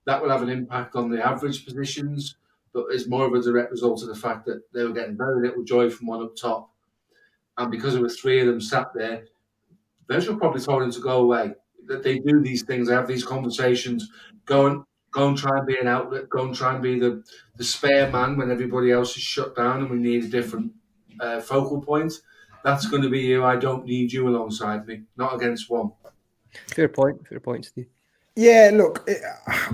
That will have an impact on the average positions, but it's more of a direct result of the fact that they were getting very little joy from one up top. And because there were 3 of them sat there, Virgil probably told him to go away. That they do these things, they have these conversations, go and try and be an outlet, go and try and be the spare man when everybody else is shut down and we need a different focal point. That's going to be you. I don't need you alongside me, not against 1. Fair point, Steve. Yeah, look,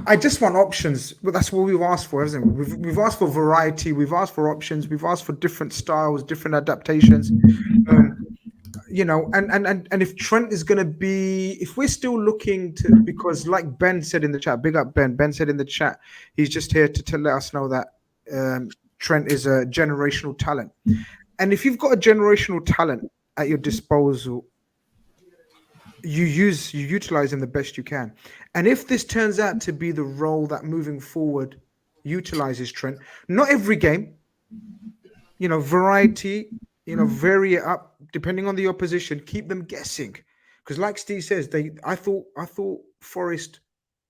I just want options. But that's what we've asked for, isn't it? We've asked for variety. We've asked for options. We've asked for different styles, different adaptations. and if Trent is going to be, if we're still looking to, because like Ben said in the chat, big up Ben. Ben said in the chat, he's just here to let us know that Trent is a generational talent. And if you've got a generational talent at your disposal, you utilize him the best you can. And if this turns out to be the role that moving forward utilizes Trent, not every game, variety, vary it up depending on the opposition, keep them guessing. Because like Steve says, I thought Forest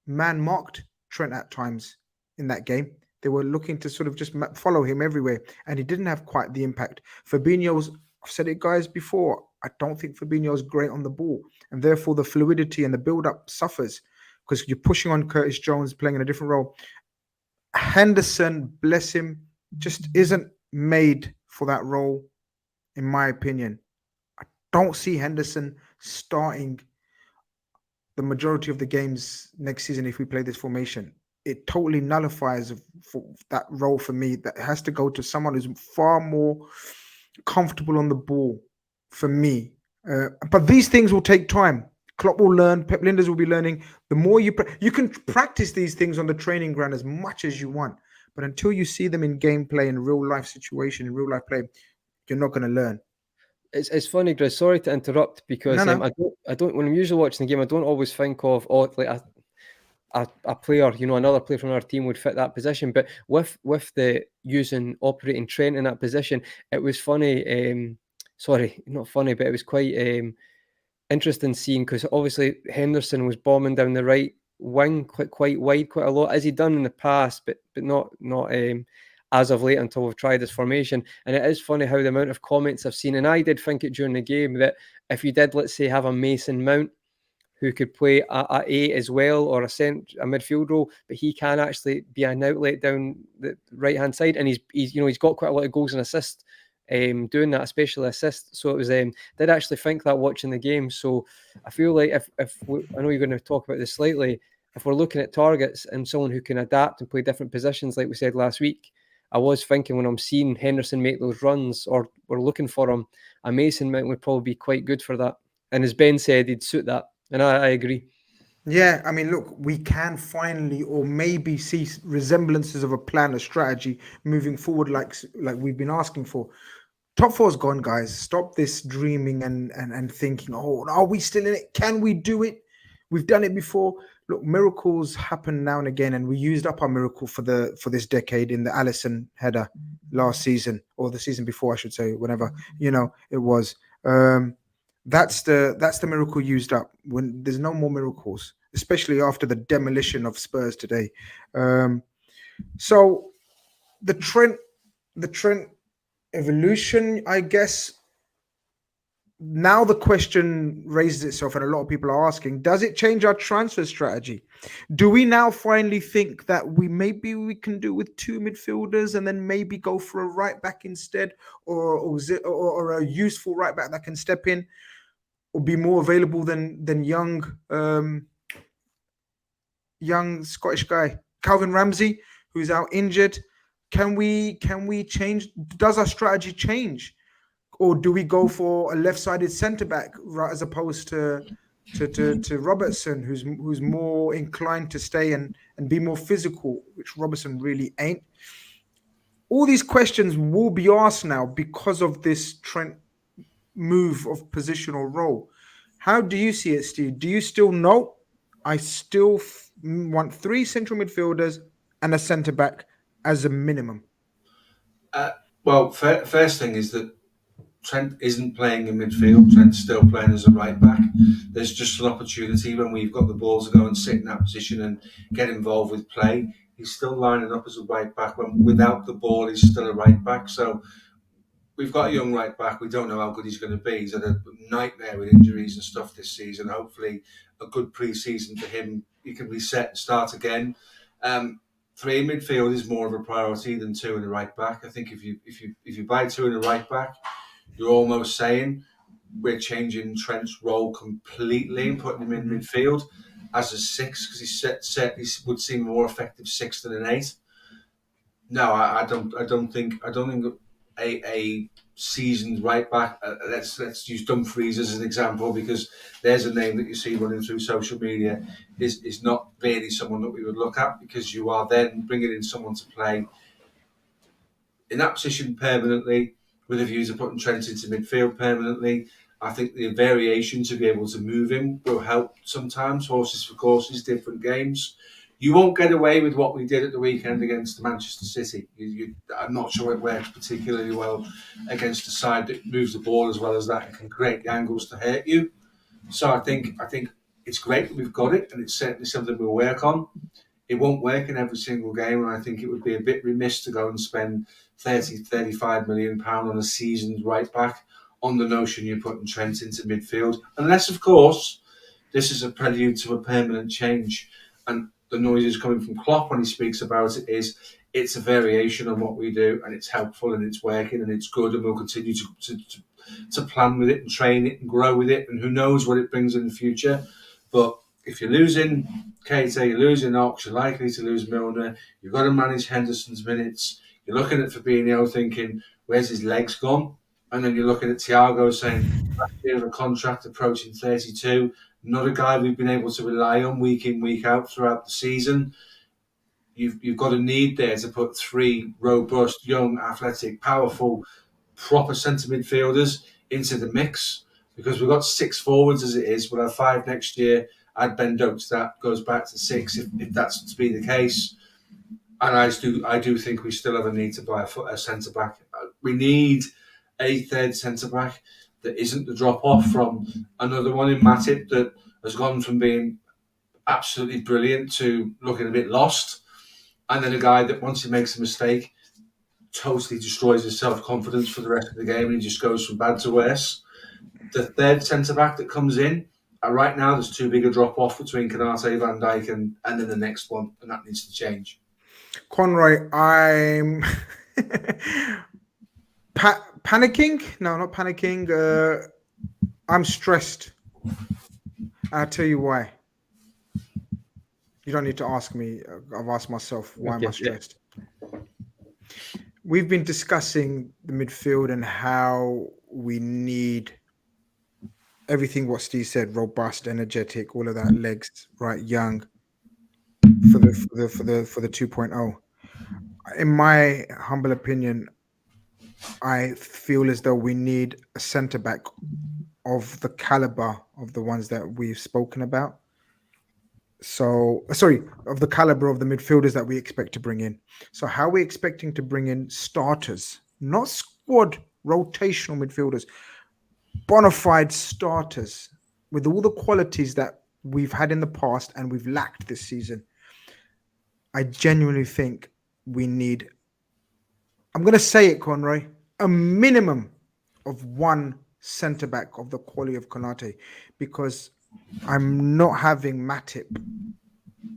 man marked Trent at times in that game. They were looking to sort of just follow him everywhere, and he didn't have quite the impact. Fabinho's, I've said it guys before, I don't think Fabinho's great on the ball, and therefore the fluidity and the build-up suffers because you're pushing on Curtis Jones playing in a different role. Henderson, bless him, just isn't made for that role, in my opinion. I don't see Henderson starting the majority of the games next season if we play this formation. It totally nullifies for that role for me. That has to go to someone who's far more comfortable on the ball for me. But these things will take time. Klopp will learn. Pep Linders will be learning. The more you can practice these things on the training ground as much as you want, but until you see them in gameplay, in real life situation, in real life play, you're not going to learn. It's funny, Grizz. Sorry to interrupt because No. I don't. When I'm usually watching the game, I don't always think of like a player, another player from our team would fit that position. But with the operating Trent in that position, it was funny. Sorry, not funny, but it was quite interesting seeing, because obviously Henderson was bombing down the right wing quite wide, quite a lot, as he'd done in the past, but not as of late until we've tried this formation. And it is funny how the amount of comments I've seen, and I did think it during the game, that if you did, let's say, have a Mason Mount who could play a 8 as well, or a midfield role, but he can actually be an outlet down the right hand side, and he's got quite a lot of goals and assists doing that, especially assists. So it was did actually think that watching the game. So I feel like if I know you're going to talk about this slightly, if we're looking at targets and someone who can adapt and play different positions, like we said last week, I was thinking when I'm seeing Henderson make those runs, or we're looking for him, a Mason Mount would probably be quite good for that. And as Ben said, he'd suit that. And I agree. Yeah, I mean, look, we can finally, or maybe, see resemblances of a plan, a strategy moving forward, like we've been asking for. Top four's gone, guys. Stop this dreaming and thinking, oh, are we still in it? Can we do it? We've done it before. Look, miracles happen now and again, and we used up our miracle for this decade in the Alisson header last season, or the season before, I should say, whenever it was. That's the miracle used up. When there's no more miracles, especially after the demolition of Spurs today. So the Trent evolution, I guess. Now the question raises itself, and a lot of people are asking, does it change our transfer strategy? Do we now finally think that we can do with 2 midfielders and then maybe go for a right back instead, or a useful right back that can step in or be more available than young Scottish guy Calvin Ramsey, who's out injured? Can we change? Does our strategy change? Or do we go for a left-sided centre-back as opposed to Robertson, who's more inclined to stay and be more physical, which Robertson really ain't? All these questions will be asked now because of this Trent move of positional role. How do you see it, Steve? Do you still know? I still want 3 central midfielders and a centre-back as a minimum. Well, first thing is that Trent isn't playing in midfield. Trent's still playing as a right back. There's just an opportunity when we've got the ball to go and sit in that position and get involved with play. He's still lining up as a right back. When without the ball, he's still a right back. So we've got a young right back. We don't know how good he's going to be. He's had a nightmare with injuries and stuff this season. Hopefully, a good pre-season for him. He can reset and start again. 3 in midfield is more of a priority than 2 in the right back. I think if you buy 2 in the right back, you're almost saying we're changing Trent's role completely and putting him in midfield as a 6, because he would seem more effective 6 than an 8. No, I don't think a seasoned right back. Let's use Dumfries as an example, because there's a name that you see running through social media is not really someone that we would look at, because you are then bringing in someone to play in that position permanently, with a view to putting Trent into midfield permanently. I think the variation to be able to move him will help sometimes. Horses for courses, different games. You won't get away with what we did at the weekend against Manchester City. I'm not sure it works particularly well against a side that moves the ball as well as that and can create the angles to hurt you. So I think it's great that we've got it, and it's certainly something we'll work on. It won't work in every single game, and I think it would be a bit remiss to go and spend 35 million pounds on a seasoned right back on the notion you're putting Trent into midfield, unless, of course, this is a prelude to a permanent change. And the noises coming from Klopp when he speaks about it is it's a variation on what we do, and it's helpful and it's working and it's good, and we'll continue to plan with it and train it and grow with it, and who knows what it brings in the future. But if you're losing Keita, you're losing Ox, you're likely to lose Milner, you've got to manage Henderson's minutes. You're looking at Fabinho thinking, where's his legs gone? And then you're looking at Thiago saying, last year of a contract approaching 32, not a guy we've been able to rely on week in, week out throughout the season. You've got a need there to put three robust, young, athletic, powerful, proper centre midfielders into the mix, because we've got 6 forwards as it is. We'll have 5 next year. I'd bend hopes that goes back to 6 if that's to be the case. And I do think we still have a need to buy a centre back. We need a third centre back that isn't the drop off from another one in Matip that has gone from being absolutely brilliant to looking a bit lost, and then a guy that once he makes a mistake totally destroys his self-confidence for the rest of the game and he just goes from bad to worse. The third centre back that comes in, right now there's too big a drop off between Konate, Van Dijk and then the next one, and that needs to change. Conroy, I'm panicking. No, not panicking. I'm stressed. I'll tell you why. You don't need to ask me. I've asked myself, why am I stressed? Yeah. We've been discussing the midfield and how we need everything what Steve said, robust, energetic, all of that, legs, right, young, for the 2.0. In my humble opinion, I feel as though we need a centre back of the caliber of the ones that we've spoken about. So, sorry, of the caliber of the midfielders that we expect to bring in. So how are we expecting to bring in starters, not squad rotational midfielders, bona fide starters with all the qualities that we've had in the past and we've lacked this season? I genuinely think we need, I'm going to say it, Conroy, a minimum of one centre back of the quality of Konate, because I'm not having Matip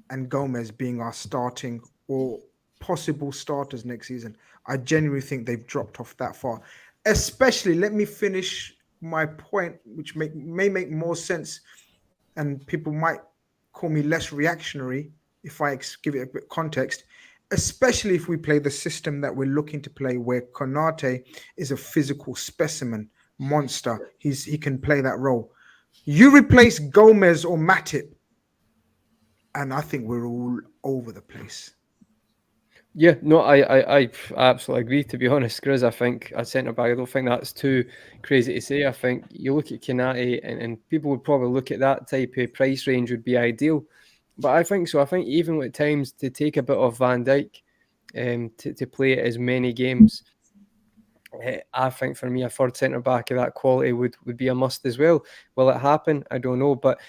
and Gomez being our starting or possible starters next season. I genuinely think they've dropped off that far. Especially, let me finish my point, which may make more sense, and people might call me less reactionary if I give it a bit of context, especially if we play the system that we're looking to play, where Konate is a physical specimen, monster. He can play that role. You replace Gomez or Matip, and I think we're all over the place. Yeah, no, I absolutely agree. To be honest, Grizz, I think a centre back, I don't think that's too crazy to say. I think you look at Khanage, and people would probably look at that type of price range would be ideal. But I think so. I think even at times to take a bit of Van Dijk to play as many games, I think for me a third centre back of that quality would be a must as well. Will it happen? I don't know, but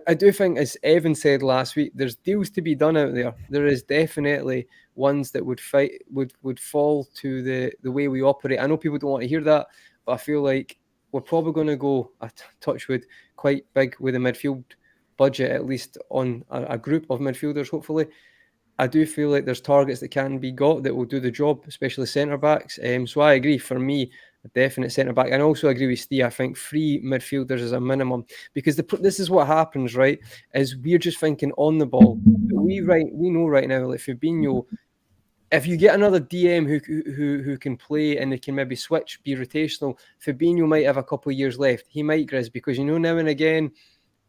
I do think, as Evan said last week, there's deals to be done out there. There is definitely ones that would fall to the way we operate. I know people don't want to hear that, but I feel like we're probably going to go touchwood quite big with a midfield budget, at least on a group of midfielders, hopefully. I do feel like there's targets that can be got that will do the job, especially centre-backs. So I agree, for me, a definite centre-back. And I also agree with Steve, I think 3 midfielders is a minimum. Because this is what happens, right, is we're just thinking on the ball. We know right now, like Fabinho, if you get another DM who can play and they can maybe switch, be rotational, Fabinho might have a couple of years left. He might, Grizz, because now and again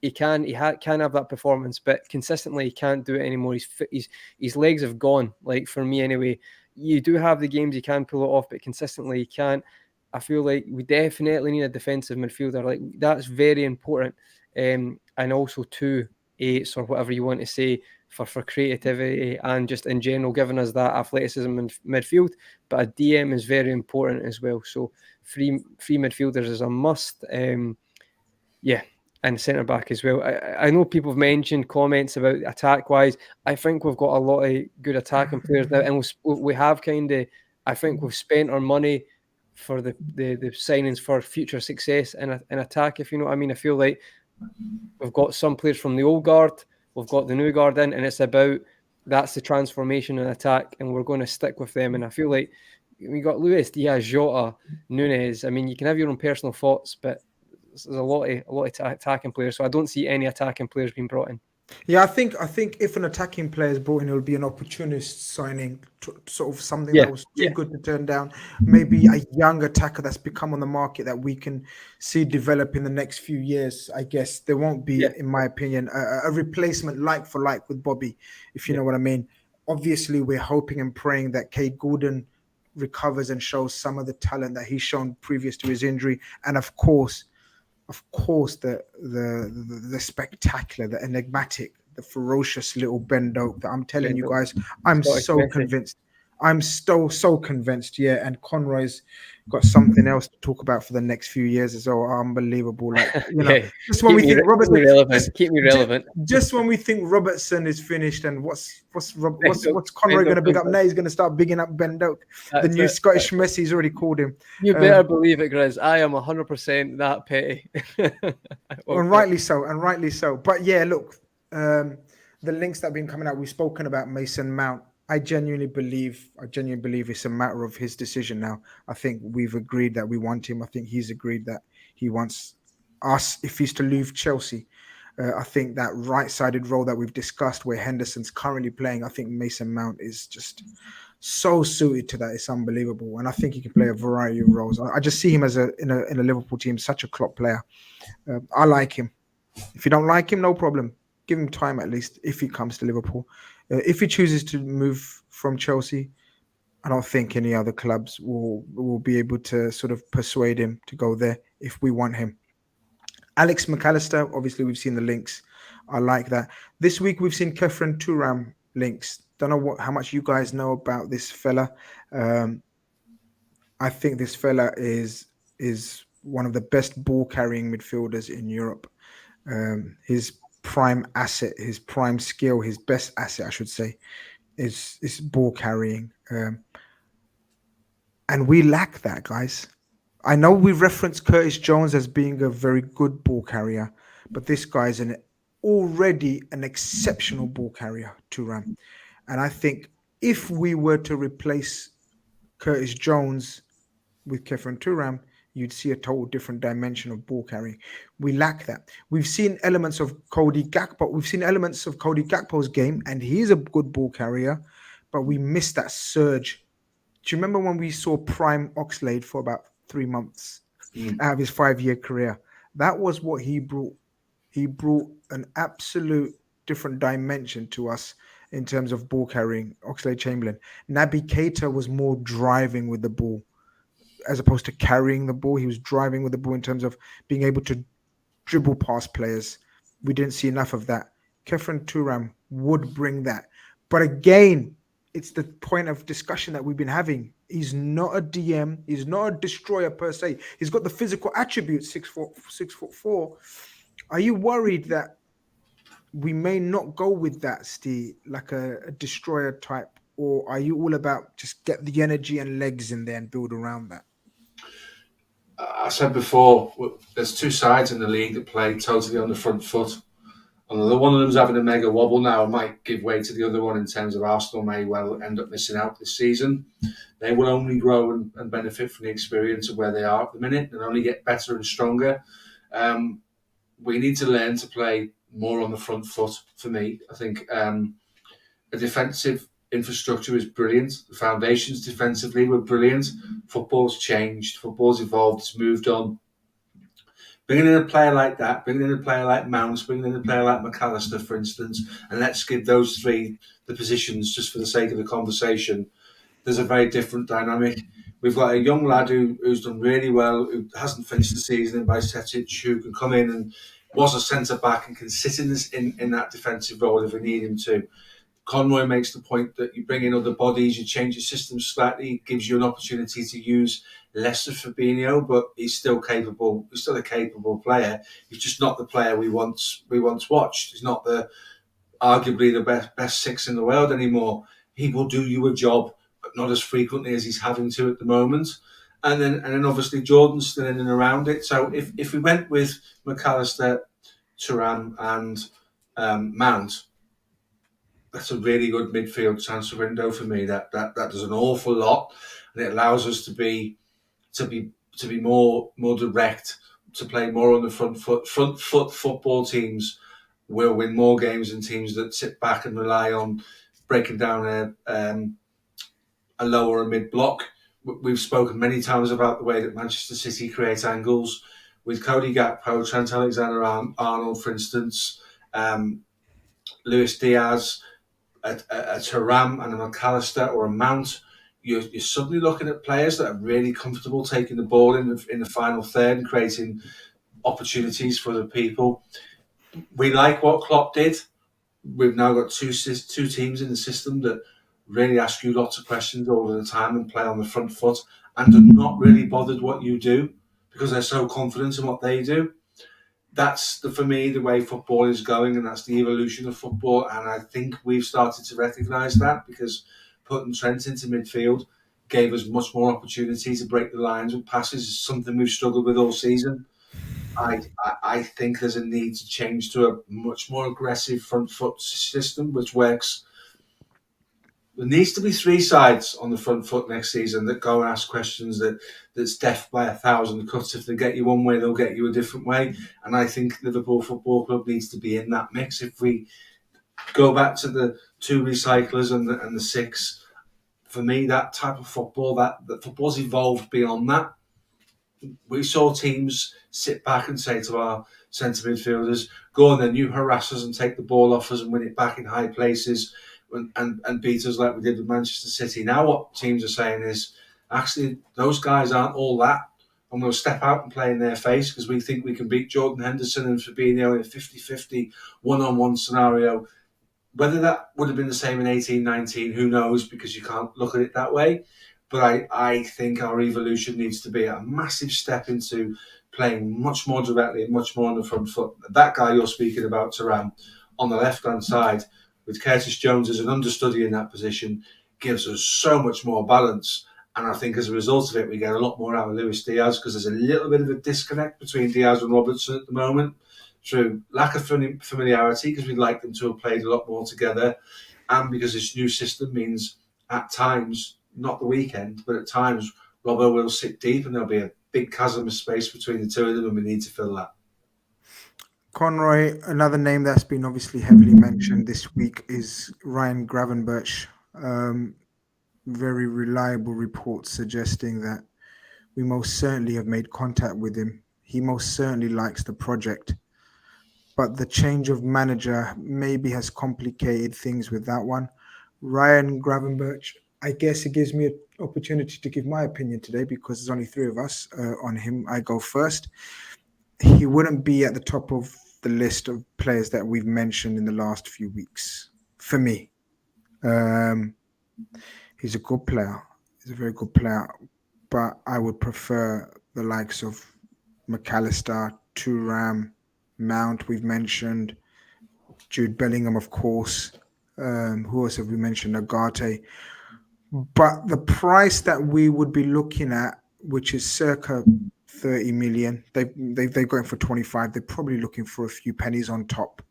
he can have that performance, but consistently he can't do it anymore. His legs have gone. Like for me anyway, you do have the games you can pull it off, but consistently you can't. I feel like we definitely need a defensive midfielder. Like that's very important, and also 2 8s or whatever you want to say for creativity and just in general giving us that athleticism in midfield. But a DM is very important as well. So three midfielders is a must. Yeah, and centre back as well. I know people have mentioned comments about attack wise. I think we've got a lot of good attacking players now, and we have kind of. I think we've spent our money for the signings for future success in attack. If you know what I mean, I feel like we've got some players from the old guard, we've got the new guard in, and it's about that's the transformation in attack, and we're going to stick with them. And I feel like we got Luis Diaz, Jota, Nunes. I mean, you can have your own personal thoughts, but there's a lot of attacking players, so I don't see any attacking players being brought in. Yeah, I think if an attacking player is brought in, it'll be an opportunist signing, sort of something that was too good to turn down. Maybe a young attacker that's become on the market that we can see develop in the next few years. I guess there won't be, in my opinion, a replacement like for like with Bobby, if you know what I mean. Obviously, we're hoping and praying that Kate Gordon recovers and shows some of the talent that he's shown previous to his injury, and of course, the spectacular, the enigmatic, the ferocious little Ben Doak that I'm telling you guys, I'm so convinced. I'm so convinced, and Conroy's got something else to talk about for the next few years as well. Unbelievable. Like, just when we think Robertson, keep me relevant. Just when we think Robertson is finished and what's Conroy going to big up now? He's going to start bigging up Ben Doak. The new Scottish Messi's already called him. You better believe it, Grizz. I am 100% that petty. And rightly so. But yeah, look, the links that have been coming out, we've spoken about Mason Mount. I genuinely believe it's a matter of his decision now. I think we've agreed that we want him. I think he's agreed that he wants us if he's to leave Chelsea. I think that right-sided role that we've discussed where Henderson's currently playing, I think Mason Mount is just so suited to that. It's unbelievable. And I think he can play a variety of roles. I just see him as in a Liverpool team, such a Klopp player. I like him. If you don't like him, no problem. Give him time at least if he comes to Liverpool. If he chooses to move from Chelsea, I don't think any other clubs will be able to sort of persuade him to go there if we want him. Alex McAllister, obviously we've seen the links. I like that. This week we've seen Kefren Turam links. Don't know how much you guys know about this fella. I think this fella is one of the best ball carrying midfielders in Europe. His prime asset, his prime skill, his best asset, I should say, is ball carrying. And we lack that, guys. I know we reference Curtis Jones as being a very good ball carrier, but this guy's already an exceptional ball carrier, Turam. And I think if we were to replace Curtis Jones with Kefren Turam, you'd see a total different dimension of ball carrying. We lack that. We've seen elements of Cody Gakpo. We've seen elements of Cody Gakpo's game, and he's a good ball carrier, but we missed that surge. Do you remember when we saw prime Oxlade for about 3 months out of his 5-year career? That was what he brought. He brought an absolute different dimension to us in terms of ball carrying, Oxlade-Chamberlain. Naby Keita was more driving with the ball as opposed to carrying the ball. He was driving with the ball in terms of being able to dribble past players. We didn't see enough of that. Kefren Turam would bring that. But again, it's the point of discussion that we've been having. He's not a DM. He's not a destroyer per se. He's got the physical attributes, 6'4". Are you worried that we may not go with that, Steve, like a destroyer type? Or are you all about just get the energy and legs in there and build around that? I said before, there's 2 sides in the league that play totally on the front foot. And one of them's having a mega wobble now and might give way to the other one in terms of Arsenal may well end up missing out this season. They will only grow and benefit from the experience of where they are at the minute and only get better and stronger. We need to learn to play more on the front foot, for me. I think a defensive infrastructure is brilliant. The foundations defensively were brilliant. Football's changed. Football's evolved. It's moved on. Bringing in a player like that, bringing in a player like Mounts, bringing in a player like McAllister, for instance, and let's give those three the positions just for the sake of the conversation. There's a very different dynamic. We've got a young lad who's done really well, who hasn't finished the season in Bajcetic, who can come in and was a centre back and can sit in that defensive role if we need him to. Conroy makes the point that you bring in other bodies, you change your system slightly, gives you an opportunity to use less of Fabinho, but he's still capable. He's still a capable player. He's just not the player we once watched. He's not arguably the best six in the world anymore. He will do you a job, but not as frequently as he's having to at the moment. And then obviously Jordan's still in and around it. So if we went with McAllister, Thuram, and Mount, that's a really good midfield transfer window for me. That does an awful lot, and it allows us to be more direct, to play more on the front foot. Front foot football teams will win more games than teams that sit back and rely on breaking down a low or a mid block. We've spoken many times about the way that Manchester City create angles with Cody Gakpo, Trent Alexander-Arnold, for instance, Luis Diaz, a Thuram and a McAllister or a Mount. You're suddenly looking at players that are really comfortable taking the ball in the final third and creating opportunities for other people. We like what Klopp did. We've now got two teams in the system that really ask you lots of questions all the time and play on the front foot and are not really bothered what you do because they're so confident in what they do. That's, for me, the way football is going, and that's the evolution of football. And I think we've started to recognise that because putting Trent into midfield gave us much more opportunity to break the lines with passes. Is something we've struggled with all season. I think there's a need to change to a much more aggressive front foot system, which works. There needs to be three sides on the front foot next season that go and ask questions that's deaf by 1,000 cuts. If they get you one way, they'll get you a different way. And I think Liverpool Football Club needs to be in that mix. If we go back to the two recyclers and the six, for me, that type of football, that football's evolved beyond that. We saw teams sit back and say to our centre midfielders, go on then, you harass us and take the ball off us and win it back in high places and beat us like we did with Manchester City. Now what teams are saying is, actually, those guys aren't all that. I'm going to step out and play in their face because we think we can beat Jordan Henderson and Fabinho in a 50-50 one-on-one scenario. Whether that would have been the same in 18-19, who knows, because you can't look at it that way. But I think our evolution needs to be a massive step into playing much more directly and much more on the front foot. That guy you're speaking about, Thuram, on the left-hand side, with Curtis Jones as an understudy in that position, gives us so much more balance. And I think as a result of it, we get a lot more out of Luis Diaz because there's a little bit of a disconnect between Diaz and Robertson at the moment through lack of familiarity because we'd like them to have played a lot more together and because this new system means at times, not the weekend, but at times, Robbo will sit deep and there'll be a big chasm of space between the two of them and we need to fill that. Conroy, another name that's been obviously heavily mentioned this week is Ryan Gravenberch. Very reliable reports suggesting that we most certainly have made contact with him. He most certainly likes the project. But the change of manager maybe has complicated things with that one. Ryan Gravenberch, I guess it gives me an opportunity to give my opinion today because there's only three of us on him. I go first. He wouldn't be at the top of the list of players that we've mentioned in the last few weeks, for me. He's a good player. He's a very good player. But I would prefer the likes of McAllister, Thuram, Mount, we've mentioned. Jude Bellingham, of course. Who else have we mentioned? Agate. But the price that we would be looking at, which is circa 30 million, they're going for 25. They're probably looking for a few pennies on top.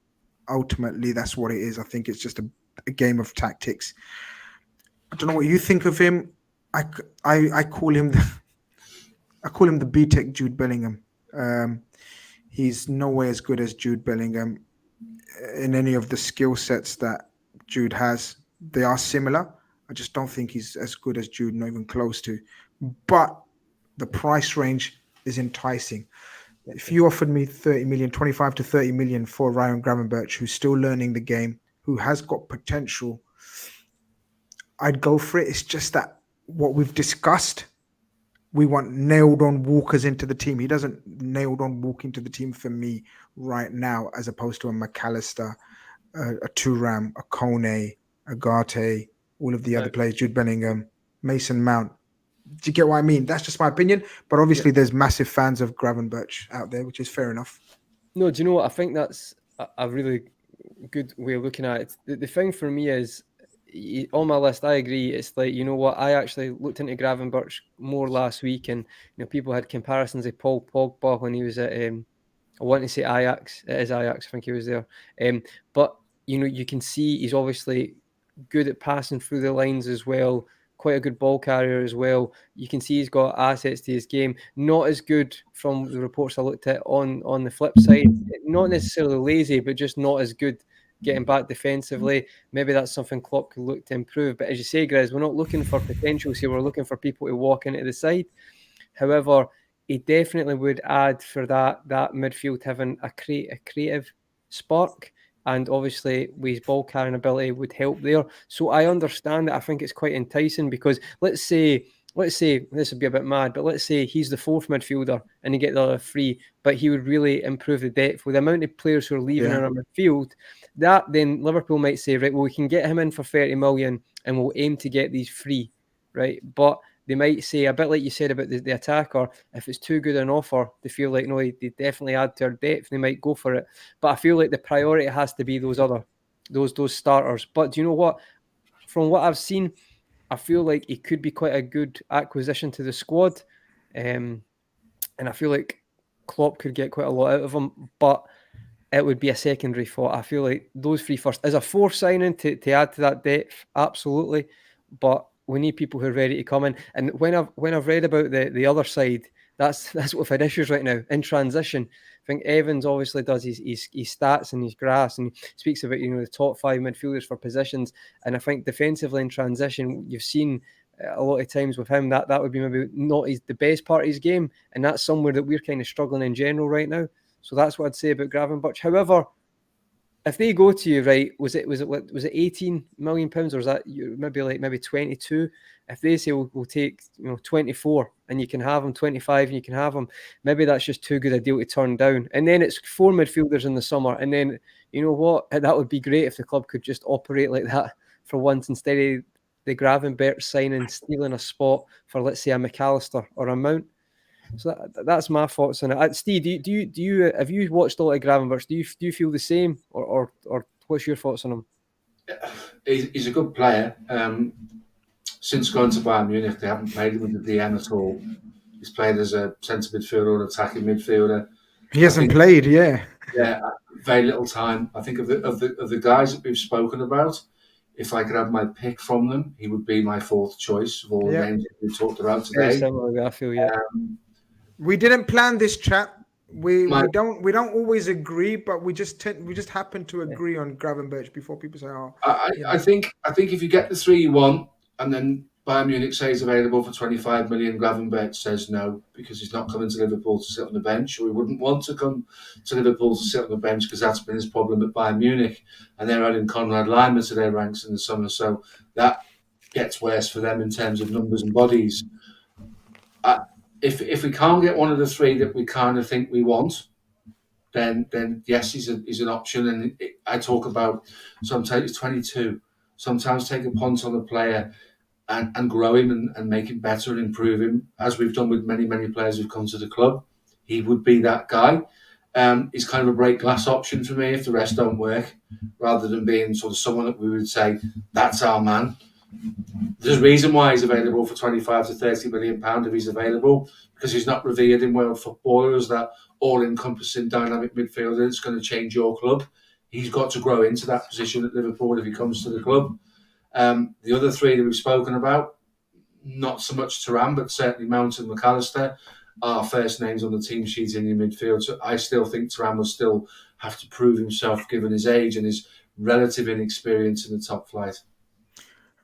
Ultimately, that's what it is. I think it's just a game of tactics. I don't know what you think of him. I call him the B-Tech Jude Bellingham. He's no way as good as Jude Bellingham in any of the skill sets that Jude has. They are similar. I just don't think he's as good as Jude, not even close to. But the price range is enticing. If you offered me 30 million, 25 to 30 million for Ryan Gravenberch, who's still learning the game, who has got potential, I'd go for it. It's just that what we've discussed, we want nailed on walkers into the team. He doesn't nailed on walk into the team for me right now, as opposed to a McAllister, a Thuram, a Kone, a Garte, all of the other players, Jude Bellingham, Mason Mount. Do you get what I mean? That's just my opinion. But obviously, there's massive fans of Gravenberch out there, which is fair enough. No, do you know what? I think that's a really good way of looking at it. The thing for me is, on my list, I agree. It's like, you know what? I actually looked into Gravenberch more last week, and people had comparisons of Paul Pogba when he was at, I want to say Ajax. It is Ajax. I think he was there. But you can see he's obviously good at passing through the lines as well. Quite a good ball carrier as well. You can see he's got assets to his game. Not as good from the reports I looked at on the flip side. Not necessarily lazy, but just not as good getting back defensively. Maybe that's something Klopp could look to improve. But as you say, Grizz, we're not looking for potentials here. We're looking for people to walk into the side. However, he definitely would add for that midfield having a creative spark. And obviously, with his ball carrying ability would help there. So I understand that. I think it's quite enticing because let's say this would be a bit mad, but let's say he's the fourth midfielder and he get the other three, but he would really improve the depth with the amount of players who are leaving in our midfield. That then Liverpool might say, right, well, we can get him in for 30 million and we'll aim to get these free, right? But they might say, a bit like you said about the attacker, if it's too good an offer, they feel like, no, they definitely add to our depth, they might go for it. But I feel like the priority has to be those starters. But do you know what? From what I've seen, I feel like he could be quite a good acquisition to the squad. And I feel like Klopp could get quite a lot out of him, but it would be a secondary thought. I feel like those three first. As a fourth signing to add to that depth, absolutely. But we need people who are ready to come in. And when I've read about the other side, that's what we've had issues right now in transition. I think Evans obviously does his stats and his graphs and speaks about the top 5 midfielders for positions. And I think defensively in transition, you've seen a lot of times with him that would be maybe not the best part of his game, and that's somewhere that we're kind of struggling in general right now. So that's what I'd say about Gravenberch. However, if they go to you, right, was it 18 million pounds, or was that maybe 22? If they say we'll take 24 and you can have them, 25 and you can have them, maybe that's just too good a deal to turn down. And then it's 4 midfielders in the summer, and then you know what, that would be great if the club could just operate like that for once, instead of the Gravenberch signing stealing a spot for, let's say, a McAllister or a Mount. So that's my thoughts on it. Steve, do you have you watched all of Gravenberch? Do you feel the same, or what's your thoughts on him? He's a good player. Since going to Bayern Munich, they haven't played him with the DM at all. He's played as a centre midfielder or attacking midfielder. He hasn't played, very little time. I think of the guys that we've spoken about, if I could have my pick from them, he would be my fourth choice of all the names that we've talked about today. Very similar, I feel, we didn't plan this chat. We don't always agree, but we just happen to agree on Gravenberch before people say, "Oh." I think if you get the 3 you want, and then Bayern Munich says available for 25 million, Gravenberch says no because he's not coming to Liverpool to sit on the bench, or he wouldn't want to come to Liverpool to sit on the bench because that's been his problem at Bayern Munich, and they're adding Konrad Laimer to their ranks in the summer, so that gets worse for them in terms of numbers and bodies. If we can't get one of the 3 that we kind of think we want, then yes, he's an option. And I talk about sometimes he's 22. Sometimes take a punt on a player and grow him and make him better and improve him, as we've done with many players who've come to the club. He would be that guy. He's kind of a break glass option for me if the rest don't work, rather than being sort of someone that we would say that's our man. There's a reason why he's available for 25 to 30 million pounds if he's available, because he's not revered in world football as that all-encompassing dynamic midfielder that's going to change your club. He's got to grow into that position at Liverpool if he comes to the club. The other 3 that we've spoken about, not so much Thuram, but certainly Mount and McAllister, are first names on the team sheet in your midfield. So I still think Thuram will still have to prove himself given his age and his relative inexperience in the top flight.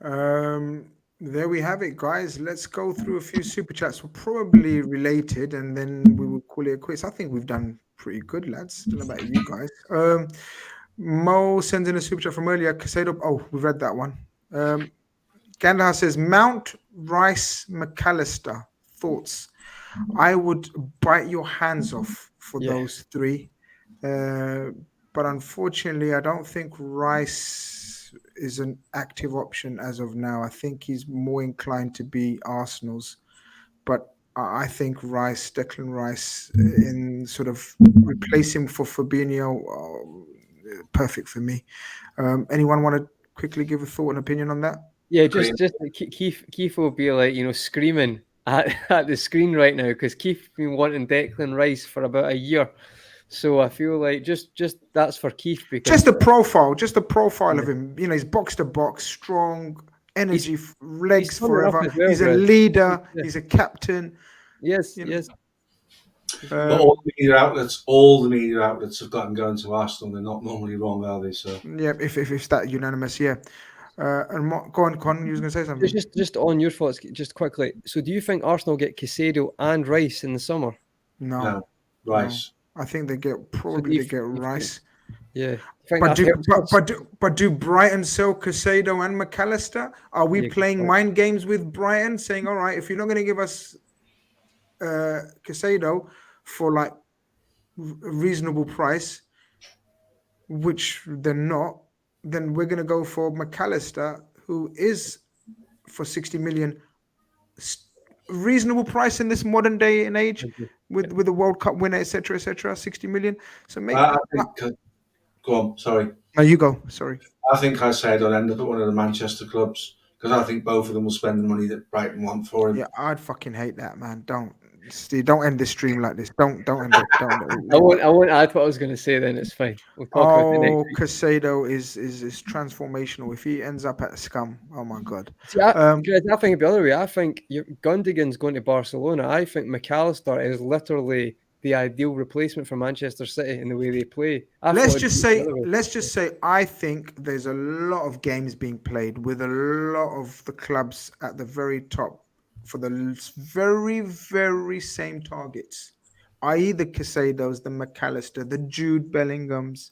There we have it, guys. Let's go through a few super chats. We're probably related, and then we will call it quits. I think we've done pretty good, lads. Don't know about you guys. Mo sends in a super chat from earlier. Casado. Oh, we've read that one. Gandalf says Mount, Rice, McAllister. Thoughts? I would bite your hands off for those three. But unfortunately, I don't think Rice is an active option as of now. I think he's more inclined to be Arsenal's. But I think Rice, Declan Rice, in sort of replace him for Fabinho, perfect for me. Anyone want to quickly give a thought and opinion on that? Yeah, just Keith will be like, screaming at the screen right now because Keith's been wanting Declan Rice for about a year. So I feel like just that's for Keith because just the profile of him. He's box to box, strong, energy, legs forever. Well, he's a leader. Yeah. He's a captain. Yes. But all the media outlets have got him going to Arsenal. They're not normally wrong, are they? So yeah, if it's that unanimous, yeah. And go on, Con. You was going to say something. Just on your thoughts, just quickly. So, do you think Arsenal get Casado and Rice in the summer? No, Rice. No. I think they get Rice. Yeah, but do Brighton sell Casado and McAllister? Are we playing mind games with Brighton, saying, all right, if you're not going to give us Casado for like a reasonable price, which they're not, then we're going to go for McAllister, who is for 60 million, reasonable price in this modern day and age, with the World Cup winner, etc., 60 million. So maybe. Go on, sorry. No, you go. Sorry. I think I said I'll end up at one of the Manchester clubs because I think both of them will spend the money that Brighton want for him. Yeah, I'd fucking hate that, man. Don't end this stream like this. Don't end it. I won't add what I was going to say. Then it's fine. We'll talk about the next week. Casado is transformational. If he ends up at Scum, oh my god. See, I think the other way. I think Gundogan's going to Barcelona. I think McAllister is literally the ideal replacement for Manchester City in the way they play. Let's just say I think there's a lot of games being played with a lot of the clubs at the very top for the very, very same targets, i.e. the Casados, the McAllister, the Jude Bellinghams.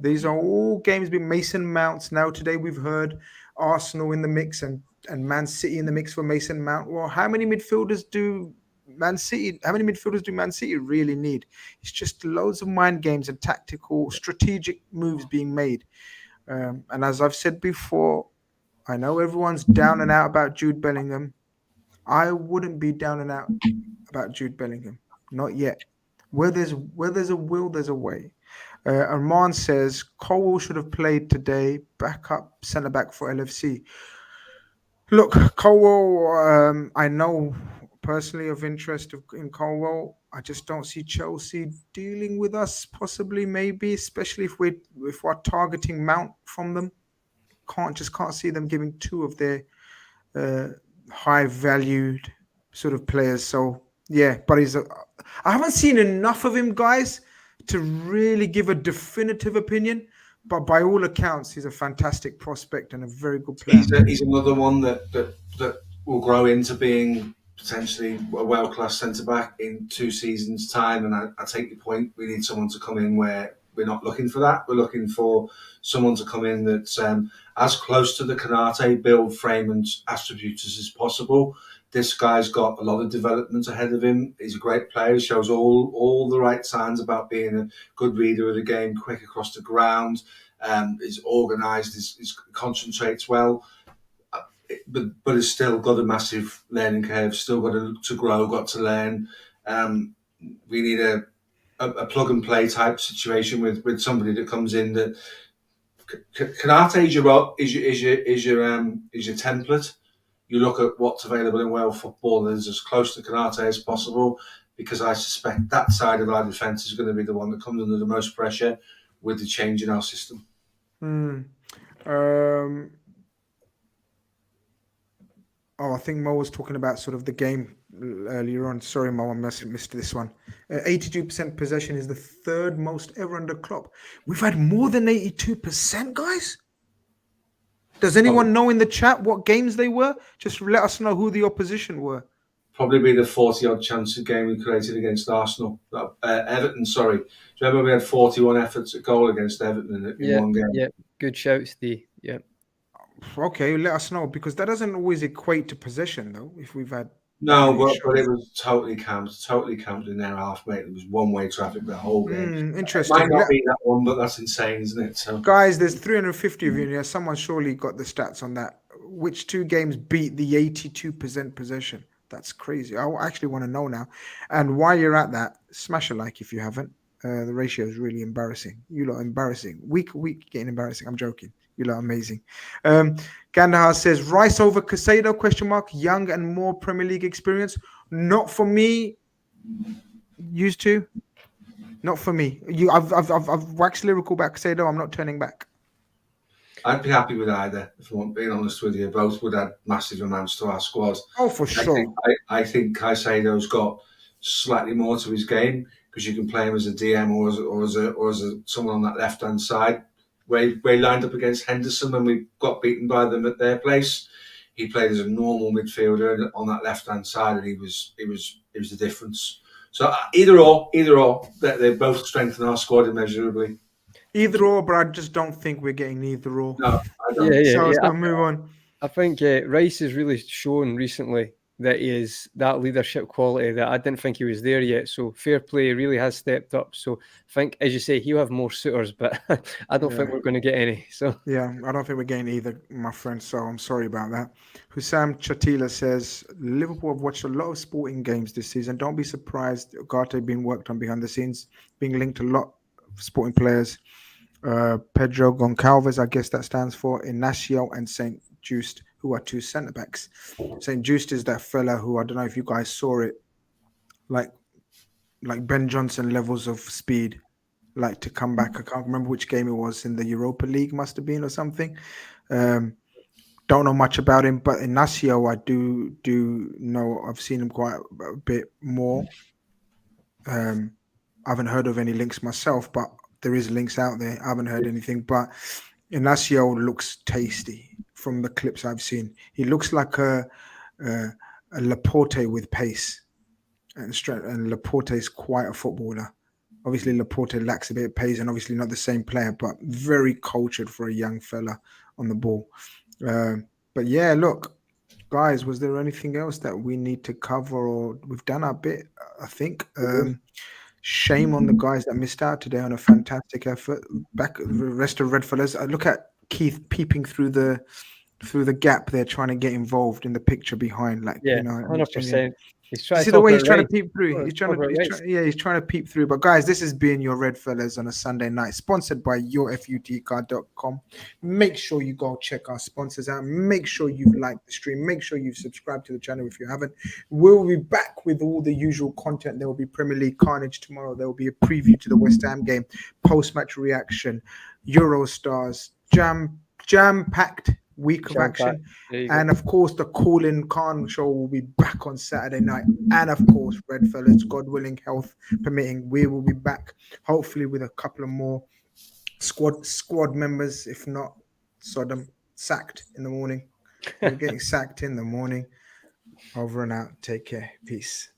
These are all games being Mason Mounts. Now today we've heard Arsenal in the mix and Man City in the mix for Mason Mount. Well, how many midfielders do Man City really need? It's just loads of mind games and tactical, strategic moves being made. And as I've said before, I know everyone's down and out about Jude Bellingham. I wouldn't be down and out about Jude Bellingham. Not yet. Where there's a will, there's a way. Arman says Kall should have played today. Backup centre back for LFC. Look, Kall, I know personally of interest in Kall. I just don't see Chelsea dealing with us. Possibly, maybe, especially if we're targeting Mount from them. Can't see them giving two of their high valued sort of players. So yeah, but I haven't seen enough of him, guys, to really give a definitive opinion. But by all accounts, he's a fantastic prospect and a very good player. He's another one that will grow into being potentially a world-class centre-back in 2 seasons' time. And I take your point. We need someone to come in where we're not looking for that. We're looking for someone to come in that's as close to the Khanage build, frame and attributes as possible. This guy's got a lot of development ahead of him. He's a great player. He shows all the right signs about being a good reader of the game, quick across the ground. He's organised. He concentrates well. But it's still got a massive learning curve, still got to grow, got to learn. We need a plug and play type situation with somebody that comes in that Khanage is your template. You look at what's available in Wales football and is as close to Khanage as possible, because I suspect that side of our defence is going to be the one that comes under the most pressure with the change in our system. I think Mo was talking about sort of the game earlier on. Sorry, Mo, I missed this one. 82% possession is the third most ever under Klopp. We've had more than 82%, guys. Does anyone know in the chat what games they were? Just let us know who the opposition were. Probably be the 40-odd chance game we created against Arsenal. Everton, sorry. Do you remember we had 41 efforts at goal against Everton in one game? Yeah, good shout, Steve. Yeah. Okay, let us know, because that doesn't always equate to possession, though, if we've had... No, but it was totally camped in their half, mate. It was one-way traffic the whole game. Interesting. It might not be that one, but that's insane, isn't it? So, guys, there's 350 of you here. Someone surely got the stats on that. Which two games beat the 82% possession? That's crazy. I actually want to know now. And while you're at that, smash a like if you haven't. The ratio is really embarrassing. You lot are embarrassing. Week getting embarrassing. I'm joking. You lot are amazing. Gandahar says Rice over Casado, question mark, young and more Premier League experience. Not for me. Used to. Not for me. I've waxed lyrical back Casado. I'm not turning back. I'd be happy with either, if I'm being honest with you. Both would add massive amounts to our squad. Oh, for sure. I think Caicedo's got slightly more to his game, because you can play him as a DM or as someone on that left hand side. Where he lined up against Henderson when we got beaten by them at their place, he played as a normal midfielder on that left hand side, and he was the difference. So either or, they both strengthen our squad immeasurably. Either or, but I just don't think we're getting either or. No, I don't. So let's move on. I think Rice has really shown recently that he is that leadership quality that I didn't think he was there yet. So fair play, really has stepped up. So I think, as you say, he'll have more suitors, but I don't think we're going to get any. So yeah, I don't think we're getting either, my friend. So I'm sorry about that. Hussam Chatila says Liverpool have watched a lot of sporting games this season. Don't be surprised. Ugarte being worked on behind the scenes, being linked to a lot of sporting players. Pedro Goncalves, I guess that stands for Inacio and St. Just, who are two centre backs. St. Just is that fella who, I don't know if you guys saw it, like Ben Johnson levels of speed, like to come back. I can't remember which game it was, in the Europa League, must have been, or something. Don't know much about him, but Inacio I do know. I've seen him quite a bit more. I haven't heard of any links myself, but there is links out there. I haven't heard anything, but Inacio looks tasty from the clips I've seen. He looks like a Laporte with pace and strength, and Laporte is quite a footballer. Obviously, Laporte lacks a bit of pace and obviously not the same player, but very cultured for a young fella on the ball. But yeah, look, guys, was there anything else that we need to cover, or we've done our bit, I think. Shame on the guys that missed out today on a fantastic effort. Back the rest of RedFellas. I look at Keith peeping through the gap there, trying to get involved in the picture behind. Like, yeah, you know, 100%. He's trying. See the way he's trying to peep through. He's trying to peep through. But guys, this has been your RedFellas on a Sunday night, sponsored by yourfutcard.com. Make sure you go check our sponsors out. Make sure you've liked the stream. Make sure you've subscribed to the channel if you haven't. We'll be back with all the usual content. There will be Premier League Khanage tomorrow. There will be a preview to the West Ham game, post-match reaction, Eurostars, jam-packed week of action, and of course the Call-in Khan show will be back on Saturday night, and of course RedFellas, God willing, health permitting, we will be back hopefully with a couple of more squad members, if not Sodom sacked in the morning. We're getting sacked in the morning. Over and out. Take care. Peace.